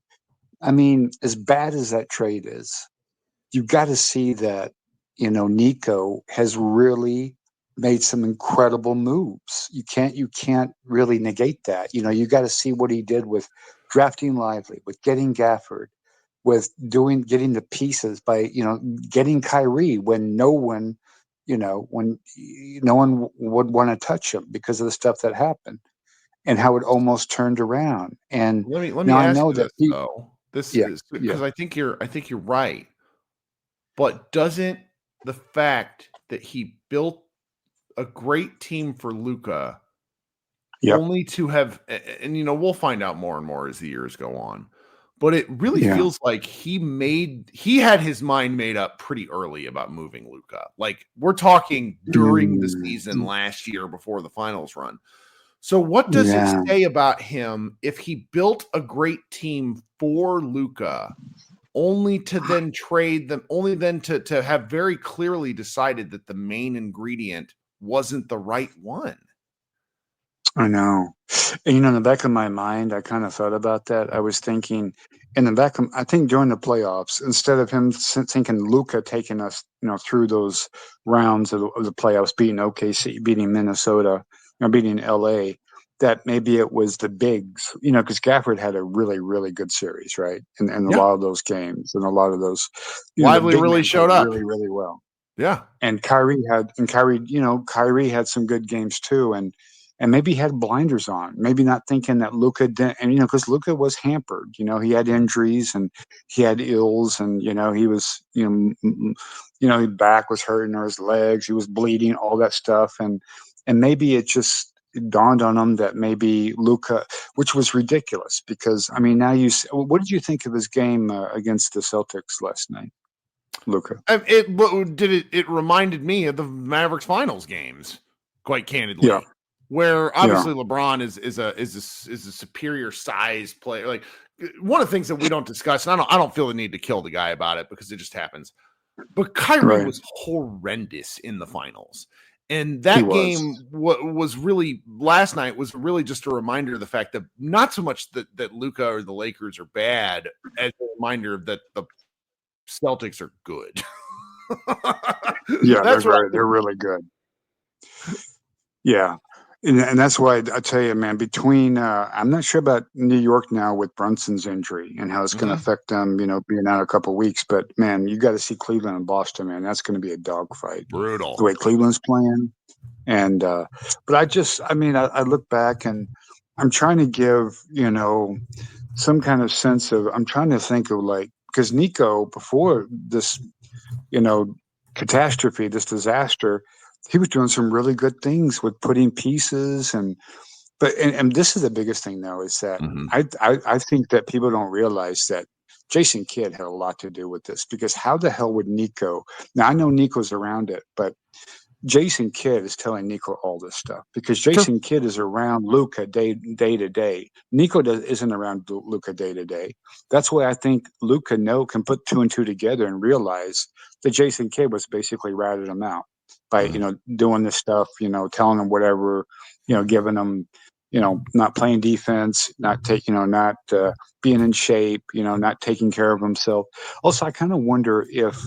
I mean, as bad as that trade is, you've got to see that, Nico has really made some incredible moves. You can't really negate that. You got to see what he did with drafting Lively, with getting Gafford, with getting the pieces by, getting Kyrie when no one would want to touch him because of the stuff that happened and how it almost turned around. And let me now I ask know you that this, though. This is because I think you're right. But doesn't the fact that he built a great team for Luka only to have, and we'll find out more and more as the years go on, but it really feels like he had his mind made up pretty early about moving Luka. Like, we're talking during the season last year before the finals run. So what does it say about him if he built a great team for Luka only to then trade them, only then to have very clearly decided that the main ingredient wasn't the right one? I know. And, in the back of my mind, I kind of thought about that. I was thinking I think during the playoffs, instead of him thinking Luka taking us, through those rounds of the playoffs, beating OKC, beating Minnesota, beating LA, that maybe it was the bigs, because Gafford had a really, really good series, right? And a lot of those games and a lot of those, Lively really showed up really, really well. Yeah. And Kyrie had some good games too. And maybe he had blinders on, maybe not thinking that Luka didn't, and, because Luka was hampered, he had injuries and he had ills and, he was, his back was hurting or his legs, he was bleeding, all that stuff. And maybe it just dawned on him that maybe Luka, which was ridiculous because, I mean, now what did you think of his game against the Celtics last night, Luka? It reminded me of the Mavericks finals games, quite candidly. Yeah. Where obviously LeBron is a superior size player. Like, one of the things that we don't discuss, and I don't feel the need to kill the guy about it because it just happens. But Kyrie was horrendous in the finals. And that game was really, last night was really just a reminder of the fact that not so much that Luka or the Lakers are bad, as a reminder that the Celtics are good. Yeah, they're really good. Yeah. And that's why I tell you, man, between I'm not sure about New York now with Brunson's injury and how it's going to affect them, being out a couple of weeks. But, man, you got to see Cleveland and Boston, man. That's going to be a dogfight. Brutal. The way Cleveland's playing. And but I look back and I'm trying to give, some kind of sense of, I'm trying to think of, like, because Nico, before this, catastrophe, this disaster, he was doing some really good things with putting pieces and this is the biggest thing, though, is that I think that people don't realize that Jason Kidd had a lot to do with this, because how the hell would Nico, now I know Nico's around it, but Jason Kidd is telling Nico all this stuff because Jason Kidd is around Luka day to day. Nico isn't around Luka day to day. That's why I think Luka can put 2 and 2 together and realize that Jason Kidd was basically ratted him out by doing this stuff, telling him whatever, giving him, not playing defense, not being in shape, not taking care of himself. Also, I kind of wonder if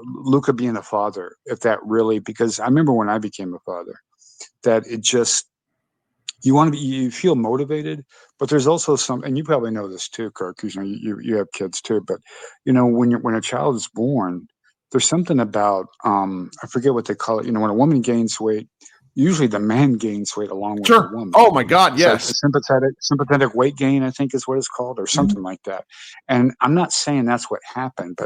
Luka being a father, if that really, because I remember when I became a father, that it just, you feel motivated, but there's also some, and you probably know this too, Kirk, because you have kids too, but when a child is born, there's something about, I forget what they call it, when a woman gains weight, usually the man gains weight along with the woman. Oh my God, it's yes. Like sympathetic weight gain, I think is what it's called, or something like that. And I'm not saying that's what happened,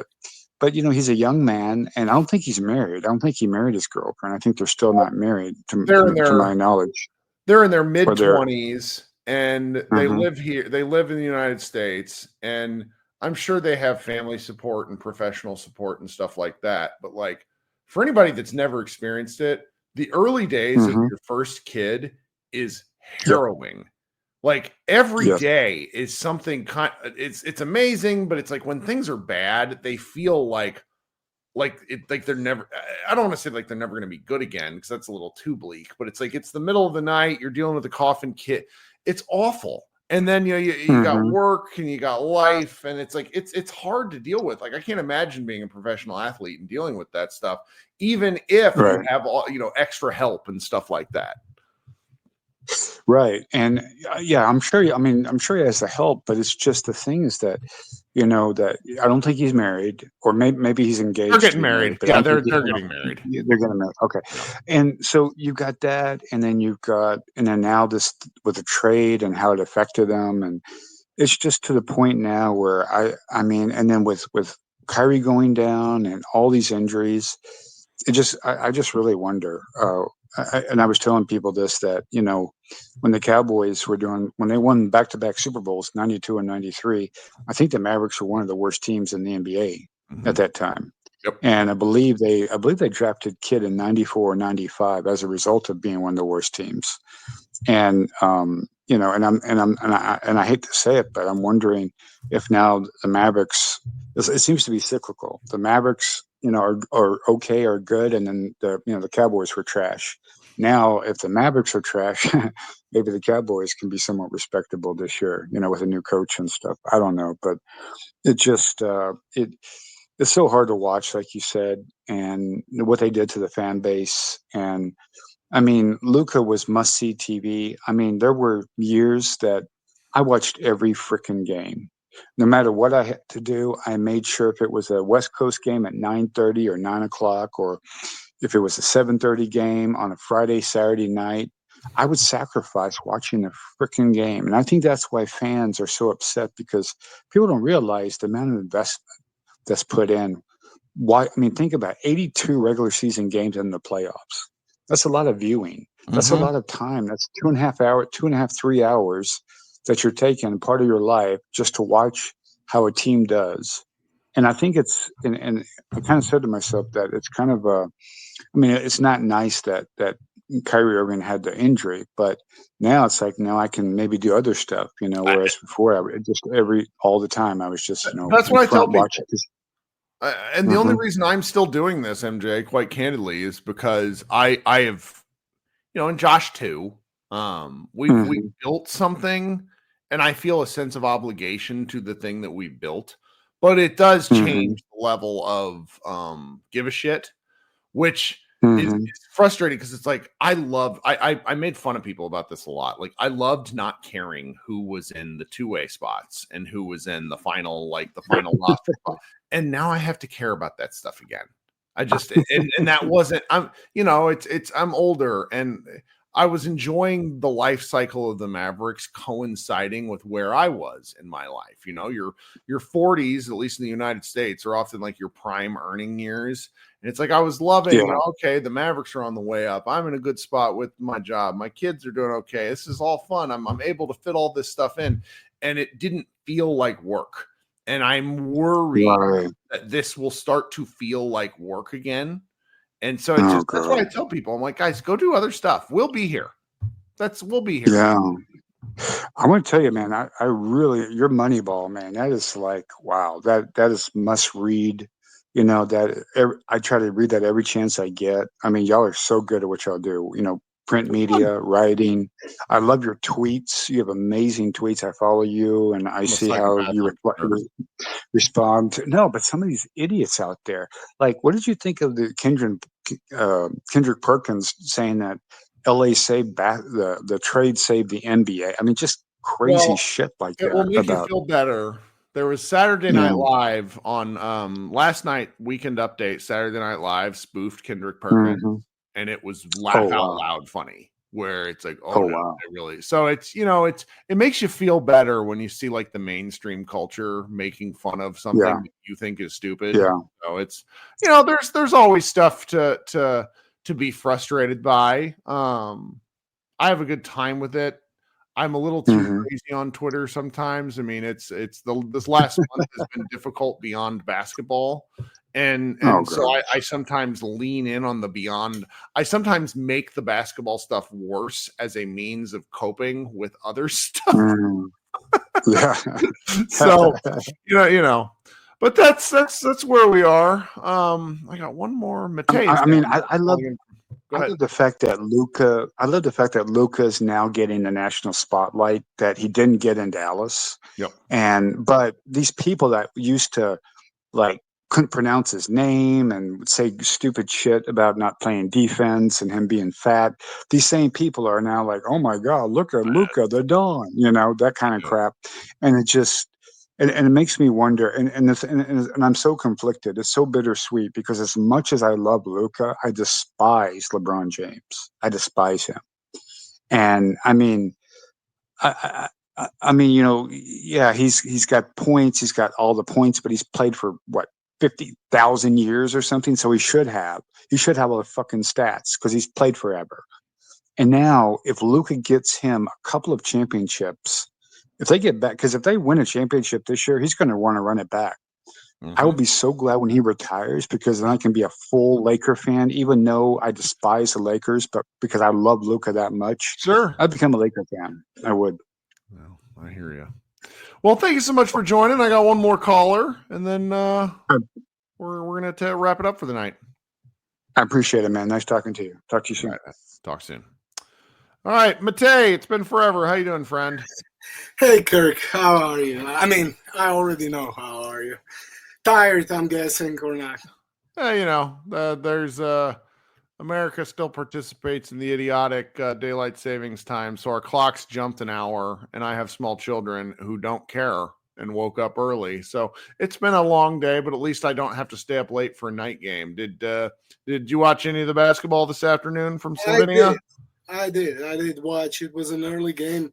but he's a young man, and I don't think he's married. I don't think he married his girlfriend. I think they're still not married, to my knowledge. They're in their mid-20s, and they live here. They live in the United States, and I'm sure they have family support and professional support and stuff like that. But like, for anybody that's never experienced it, the early days of your first kid is harrowing. Like every day is something it's amazing, but it's like when things are bad, they feel like they're never, I don't want to say like they're never going to be good again, because that's a little too bleak, but it's like it's the middle of the night, you're dealing with a coffin kid. It's awful. And then you got work and you got life, and it's like it's hard to deal with. Like I can't imagine being a professional athlete and dealing with that stuff, even if you have all extra help and stuff like that. Right. And I'm sure he has the help, but it's just the thing is that, that I don't think he's married, or maybe he's engaged. They're getting married. Yeah, they're getting married. They're getting married. Okay. And so you got that, and then now this with the trade and how it affected them. And it's just to the point now where and then with Kyrie going down and all these injuries, I just really wonder, and I was telling people this, that, when the Cowboys when they won back-to-back Super Bowls, 92 and 93, I think the Mavericks were one of the worst teams in the NBA at that time. Yep. And I believe they drafted Kidd in 94 or 95 as a result of being one of the worst teams. And, and I hate to say it, but I'm wondering if now the Mavericks, it seems to be cyclical. The Mavericks, are okay or good, and then the Cowboys were trash. Now, if the Mavericks are trash, maybe the Cowboys can be somewhat respectable this year, with a new coach and stuff. I don't know, but it just it's so hard to watch, like you said, and what they did to the fan base. And I mean, Luka was must-see TV. I mean, there were years that I watched every freaking game. No matter what I had to do, I made sure if it was a West Coast game at 9:30 or 9 o'clock, or if it was a 7:30 game on a Friday, Saturday night, I would sacrifice watching the freaking game. And I think that's why fans are so upset, because people don't realize the amount of investment that's put in. Think about 82 regular season games in the playoffs. That's a lot of viewing. That's a lot of time. That's 2.5, 3 hours that you're taking part of your life just to watch how a team does. And I think and I kind of said to myself that it's kind of it's not nice that Kyrie Irving had the injury, but now it's like, now I can maybe do other stuff, whereas before all the time I was just, that's what I tell people. And the Mhm. only reason I'm still doing this, MJ, quite candidly, is because I have, and Josh too, we built something, and I feel a sense of obligation to the thing that we built, but it does change the level of give a shit, which is frustrating, because it's like I made fun of people about this a lot. Like, I loved not caring who was in the two-way spots and who was in the final roster spot. And now I have to care about that stuff again. I just and that wasn't, I'm older, and I was enjoying the life cycle of the Mavericks coinciding with where I was in my life. Your 40s, at least in the United States, are often like your prime earning years. And it's like, I was loving, okay, the Mavericks are on the way up. I'm in a good spot with my job. My kids are doing okay. This is all fun. I'm able to fit all this stuff in. And it didn't feel like work. And I'm worried that this will start to feel like work again. And so it's just that's why I tell people, I'm like, guys, go do other stuff. We'll be here. We'll be here. Yeah. I want to tell you, man, I really, your Moneyball, man, that is like, wow, that is must read. I try to read that every chance I get. I mean, y'all are so good at what y'all do, print media, writing. I love your tweets. You have amazing tweets. I follow you and I see how you respond. No, but some of these idiots out there, like, what did you think of the Kendrick Perkins saying that LA saved the trade saved the NBA? I mean, just crazy shit like that. It will make you feel better. There was Saturday Night Live on last night, Weekend Update. Saturday Night Live spoofed Kendrick Perkins, and it was laugh out loud funny. Where it's like, wow, really. So it's it makes you feel better when you see like the mainstream culture making fun of something that you think is stupid. Yeah. So it's there's always stuff to be frustrated by. I have a good time with it. I'm a little too crazy on Twitter sometimes. I mean, this last month has been difficult beyond basketball. And so I sometimes lean in on the beyond. I sometimes make the basketball stuff worse as a means of coping with other stuff. Yeah. So, but that's where we are. I got one more. Mateus. I love the fact that Luka is now getting the national spotlight that he didn't get in Dallas. Yep. But these people that used to couldn't pronounce his name and would say stupid shit about not playing defense and him being fat. These same people are now like, oh my God, look at Luka, the Don, that kind of crap. And it just, and it makes me wonder, and I'm so conflicted. It's so bittersweet because as much as I love Luka, I despise LeBron James. I despise him. And I mean, he's got points. He's got all the points, but he's played for 50,000 years or something. So he should have all the fucking stats because he's played forever. And now if Luka gets him a couple of championships, if they get back, because if they win a championship this year, he's going to want to run it back. I will be so glad when he retires because then I can be a full Laker fan, even though I despise the Lakers, but because I love Luka that much. Sure. I'd become a Laker fan. I would. Well, I hear you. Well, thank you so much for joining. I got one more caller, and then we're going to wrap it up for the night. I appreciate it, man. Nice talking to you. Talk to you soon. Right. Talk soon. All right, Matei, it's been forever. How you doing, friend? Hey, Kirk. How are you? I mean, I already know how are you. Tired, I'm guessing, or not? There's America still participates in the idiotic daylight savings time, so our clocks jumped an hour, and I have small children who don't care and woke up early. So it's been a long day, but at least I don't have to stay up late for a night game. Did you watch any of the basketball this afternoon from Slovenia? I did watch. It was an early game.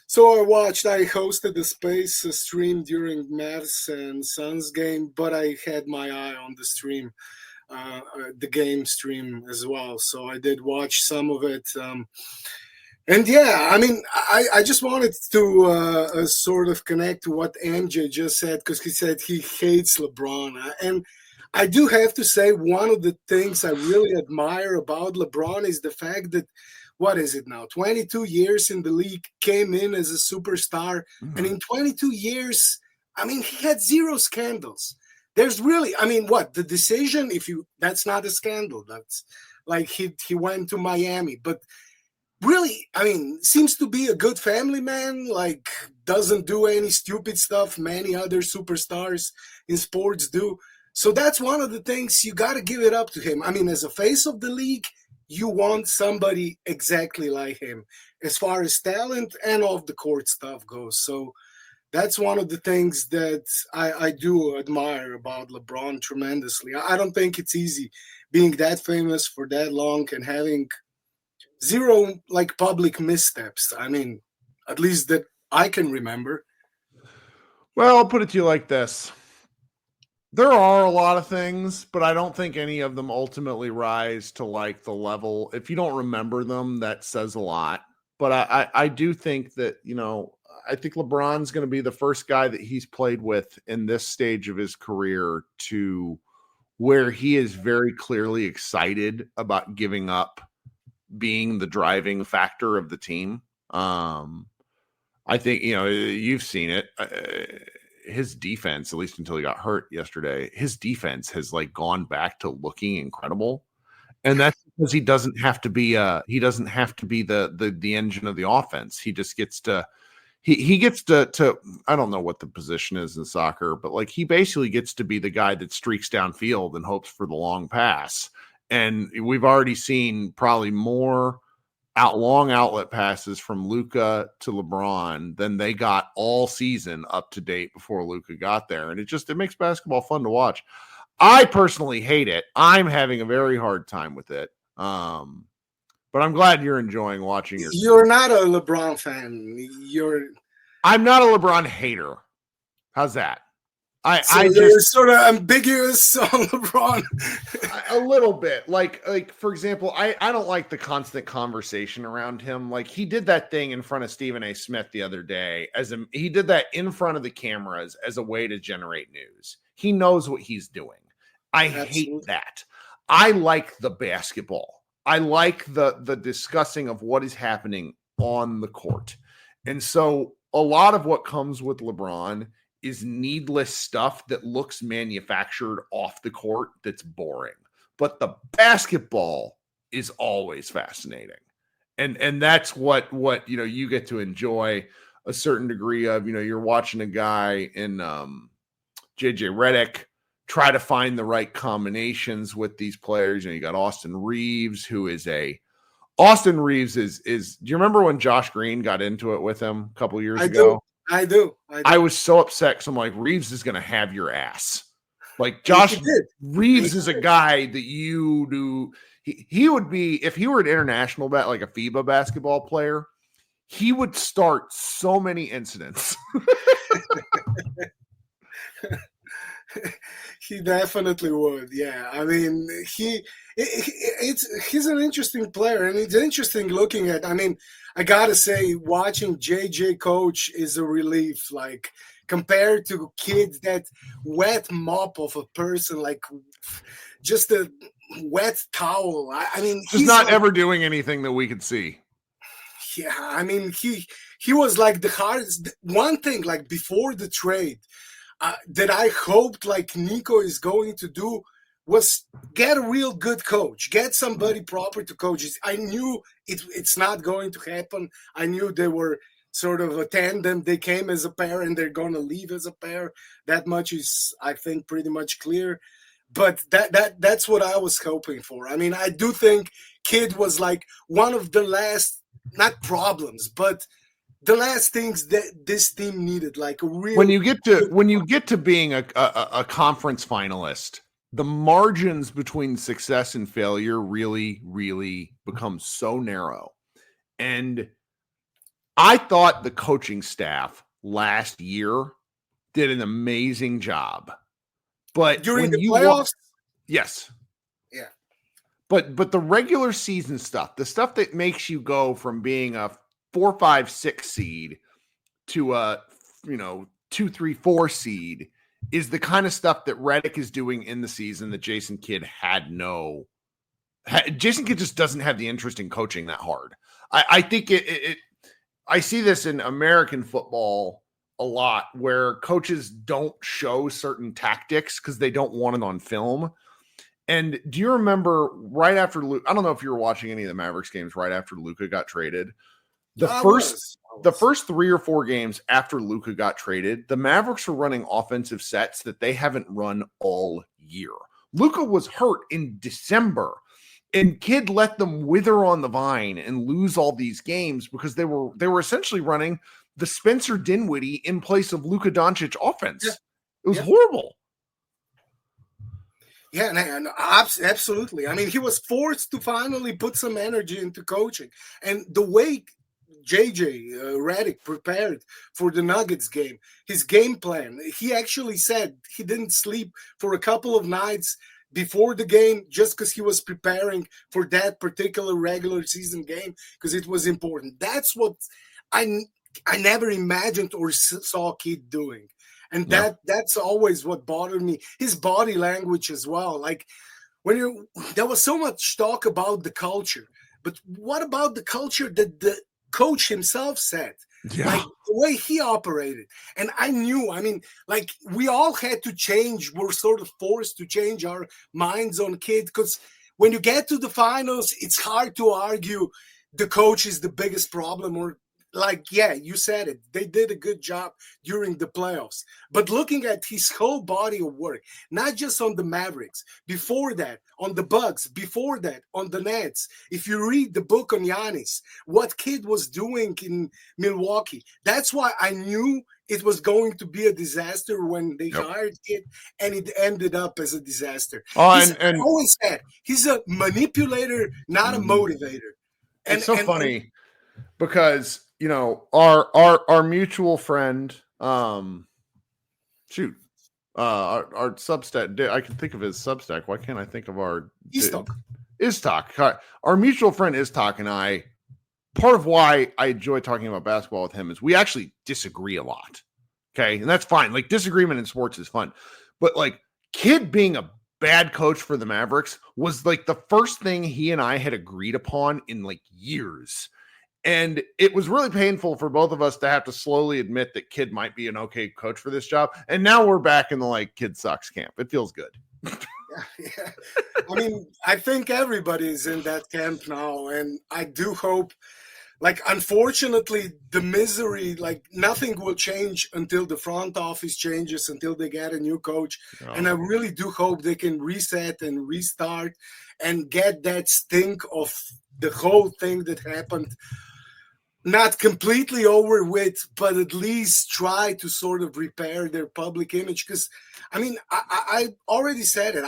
So I hosted the Space stream during Mavs and Suns game, but I had my eye on the stream. The game stream as well. So I did watch some of it. And yeah, I mean, I just wanted to sort of connect to what MJ just said, because he said he hates LeBron. And I do have to say, one of the things I really admire about LeBron is the fact that, what is it now, 22 years in the league, came in as a superstar. And in 22 years, I mean, he had zero scandals. There's really, I mean, the decision, that's not a scandal. That's like he went to Miami. But really, I mean, seems to be a good family man, doesn't do any stupid stuff many other superstars in sports do. So that's one of the things you got to give it up to him. I mean, as a face of the league, you want somebody exactly like him as far as talent and off the court stuff goes. So that's one of the things that I do admire about LeBron tremendously. I don't think it's easy being that famous for that long and having zero public missteps. I mean, at least that I can remember. Well, I'll put it to you like this. There are a lot of things, but I don't think any of them ultimately rise to the level. If you don't remember them, that says a lot. But I do think that, I think LeBron's going to be the first guy that he's played with in this stage of his career to where he is very clearly excited about giving up being the driving factor of the team. I think, you've seen it. His defense, at least until he got hurt yesterday, his defense has like gone back to looking incredible. And that's because he doesn't have to be the engine of the offense. He just gets to he gets to I don't know what the position is in soccer, but like he basically gets to be the guy that streaks downfield and hopes for the long pass. And we've already seen probably more long outlet passes from Luka to LeBron than they got all season up to date before Luka got there. And it makes basketball fun to watch. I personally hate it. I'm having a very hard time with it. But I'm glad you're enjoying watching it. You're not a LeBron fan. I'm not a LeBron hater. How's that? You're sort of ambiguous on LeBron. A little bit. Like for example, I don't like the constant conversation around him. Like he did that thing in front of Stephen A. Smith the other day. He did that in front of the cameras as a way to generate news. He knows what he's doing. I hate that. I like the basketball. I like the discussing of what is happening on the court. And so a lot of what comes with LeBron is needless stuff that looks manufactured off the court that's boring. But the basketball is always fascinating. And that's what you get to enjoy a certain degree of. You're watching a guy in JJ Redick try to find the right combinations with these players. You got Austin Reeves, do you remember when Josh Green got into it with him a couple years ago? I do. I was so upset because I'm like, Reeves is going to have your ass. Like Josh Reeves is a guy that you do. He would be, if he were an international like a FIBA basketball player, he would start so many incidents. He definitely would. Yeah. I mean, he's an interesting player, and it's interesting looking at. I mean, I gotta say, watching JJ coach is a relief. Like compared to kids, that wet mop of a person, like just a wet towel. I mean, he's not ever doing anything that we could see. Yeah, I mean, he was like the hardest. One thing, like before the trade, that I hoped like Nico is going to do was get a real good coach, get somebody proper to coach. I knew it's not going to happen. I knew they were sort of a tandem. They came as a pair and they're going to leave as a pair. That much is, I think, pretty much clear. But that's what I was hoping for. I mean, I do think Kidd was like one of the last, not problems, but the last things that this team needed, like a real. When you get to being a conference finalist, the margins between success and failure really, really become so narrow. And I thought the coaching staff last year did an amazing job. But during the playoffs, yes. Yeah. But the regular season stuff, the stuff that makes you go from being a 4, 5, 6 seed to a 2, 3, 4 seed is the kind of stuff that Redick is doing in the season that Jason Kidd Jason Kidd just doesn't have the interest in coaching that hard. I think I see this in American football a lot where coaches don't show certain tactics because they don't want it on film. And do you remember right after I don't know if you were watching any of the Mavericks games right after Luka got traded. The first 3 or 4 games after Luka got traded, the Mavericks were running offensive sets that they haven't run all year. Luka was hurt in December, and Kidd let them wither on the vine and lose all these games because they were essentially running the Spencer Dinwiddie in place of Luka Doncic offense. Yeah. It was horrible. Yeah, and absolutely. I mean, he was forced to finally put some energy into coaching, and the way JJ Redick prepared for the Nuggets game, his game plan, he actually said he didn't sleep for a couple of nights before the game just because he was preparing for that particular regular season game because it was important. That's what I never imagined or saw Kidd doing. And Yeah. that's always what bothered me. His body language as well. Like there was so much talk about the culture, but what about the culture that the coach himself said? Yeah. Like the way he operated. And I knew, I mean, like we all had to change. We're sort of forced to change our minds on kid, because when you get to the finals, it's hard to argue the coach is the biggest problem, or like, yeah, you said it. They did a good job during the playoffs. But looking at his whole body of work, not just on the Mavericks, before that, on the Bucks, before that, on the Nets. If you read the book on Giannis, what Kid was doing in Milwaukee, that's why I knew it was going to be a disaster when they hired Kid, and it ended up as a disaster. I always said he's a manipulator, not a motivator. And it's so funny because our mutual friend, our Substack. I can think of his Substack. Why can't I think of our Istok? Our mutual friend Istok and I. Part of why I enjoy talking about basketball with him is we actually disagree a lot. Okay, and that's fine. Like, disagreement in sports is fun, but like Kid being a bad coach for the Mavericks was like the first thing he and I had agreed upon in like years. And it was really painful for both of us to have to slowly admit that Kid might be an okay coach for this job. And now we're back in the like Kid sucks camp. It feels good. Yeah. I mean, I think everybody's in that camp now. And I do hope, like, unfortunately, the misery, like nothing will change until the front office changes, until they get a new coach. Oh. And I really do hope they can reset and restart and get that stink of the whole thing that happened not completely over with, but at least try to sort of repair their public image. Because, I mean, I already said it.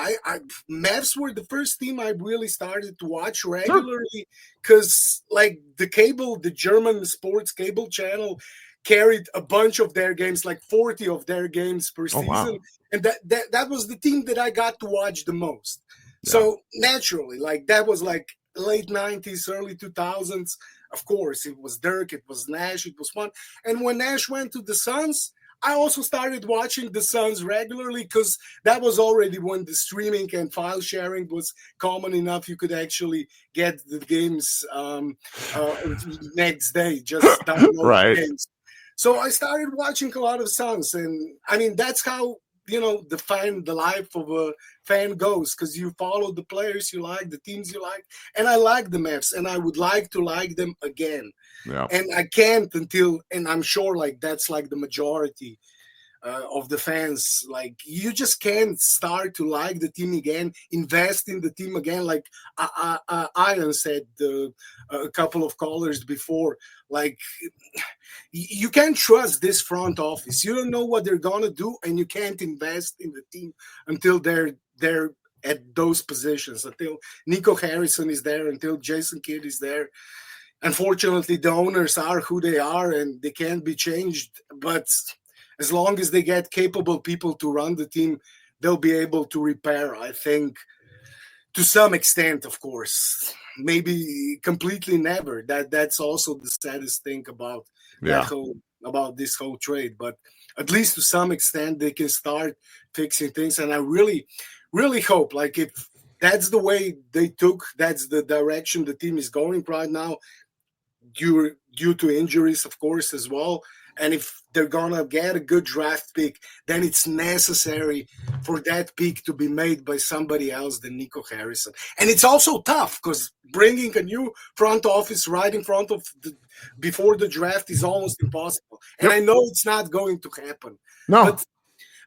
Mavs were the first team I really started to watch regularly because, like, the German sports cable channel carried a bunch of their games, like 40 of their games per season. Wow. And that was the team that I got to watch the most. Yeah. So naturally, like, that was like late 90s, early 2000s. Of course, it was Dirk, it was Nash, it was fun. And when Nash went to the Suns, I also started watching the Suns regularly because that was already when the streaming and file sharing was common enough. You could actually get the games next day, just download the games. So I started watching a lot of Suns. And I mean, that's how, the life of a fan goes, because you follow the players you like, the teams you like, and I like the Mavs, and I would like to like them again. Yeah. And I can't until, and I'm sure like that's like the majority of the fans, like you just can't start to like the team again, invest in the team again. Like Ian said a couple of callers before, like you can't trust this front office. You don't know what they're gonna do, and you can't invest in the team until they're at those positions, until Nico Harrison is there, until Jason Kidd is there. Unfortunately, the owners are who they are, and they can't be changed. But as long as they get capable people to run the team, they'll be able to repair, I think, to some extent, of course. Maybe completely never. That's also the saddest thing about about this whole trade. But at least to some extent, they can start fixing things. And I really, really hope, like, if that's the way they took, that's the direction the team is going right now, due to injuries, of course, as well. And if they're going to get a good draft pick, then it's necessary for that pick to be made by somebody else than Nico Harrison. And it's also tough because bringing a new front office right in front of before the draft is almost impossible. And I know it's not going to happen. No. But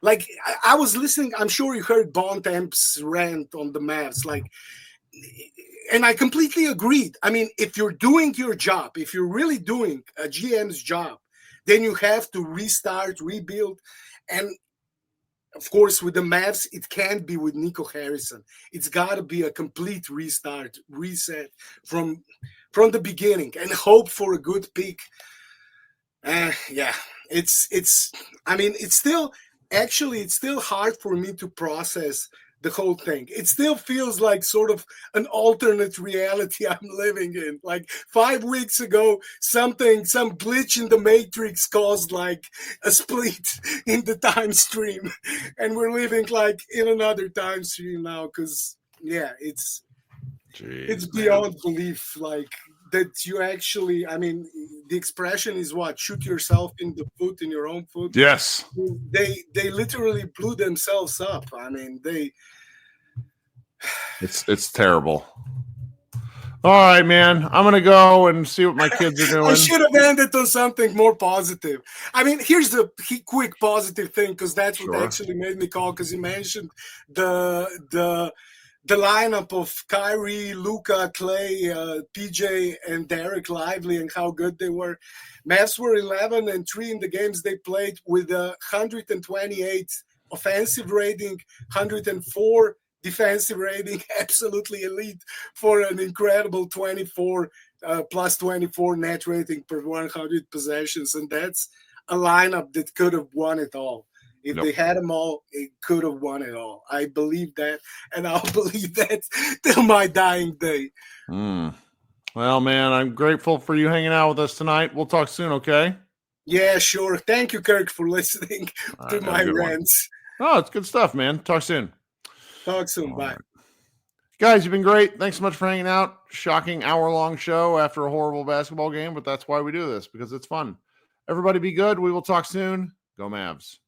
like I was listening, I'm sure you heard Bontemps rant on the Mavs, like, and I completely agreed. I mean, if you're doing your job, if you're really doing a GM's job, then you have to restart, rebuild. And of course, with the Mavs, it can't be with Nico Harrison. It's got to be a complete restart, reset from the beginning, and hope for a good pick. It's still hard for me to process the whole thing. It still feels like sort of an alternate reality I'm living in. Like 5 weeks ago, some glitch in the matrix caused like a split in the time stream. And we're living like in another time stream now because, yeah, it's beyond belief. Like that you actually, I mean, the expression is what? Shoot yourself in the foot, in your own foot. Yes. They literally blew themselves up. I mean, it's terrible. All right, man. I'm gonna go and see what my kids are doing. I should have ended on something more positive. I mean, here's the quick positive thing, because that's what actually made me call. Because you mentioned the lineup of Kyrie, Luka, Clay, PJ, and Derek Lively, and how good they were. Mavs were 11-3 in the games they played with a 128 offensive rating, 104 defensive rating, absolutely elite for an incredible 24 plus 24 net rating per 100 possessions. And that's a lineup that could have won it all. If they had them all, it could have won it all. I believe that, and I'll believe that till my dying day. Well, man, I'm grateful for you hanging out with us tonight. We'll talk soon, okay? Yeah, sure. Thank you, Kirk, for listening to my rants. Oh, it's good stuff, man. Talk soon. Talk soon. Bye. Right. Guys, you've been great. Thanks so much for hanging out. Shocking hour-long show after a horrible basketball game, but that's why we do this, because it's fun. Everybody be good. We will talk soon. Go Mavs.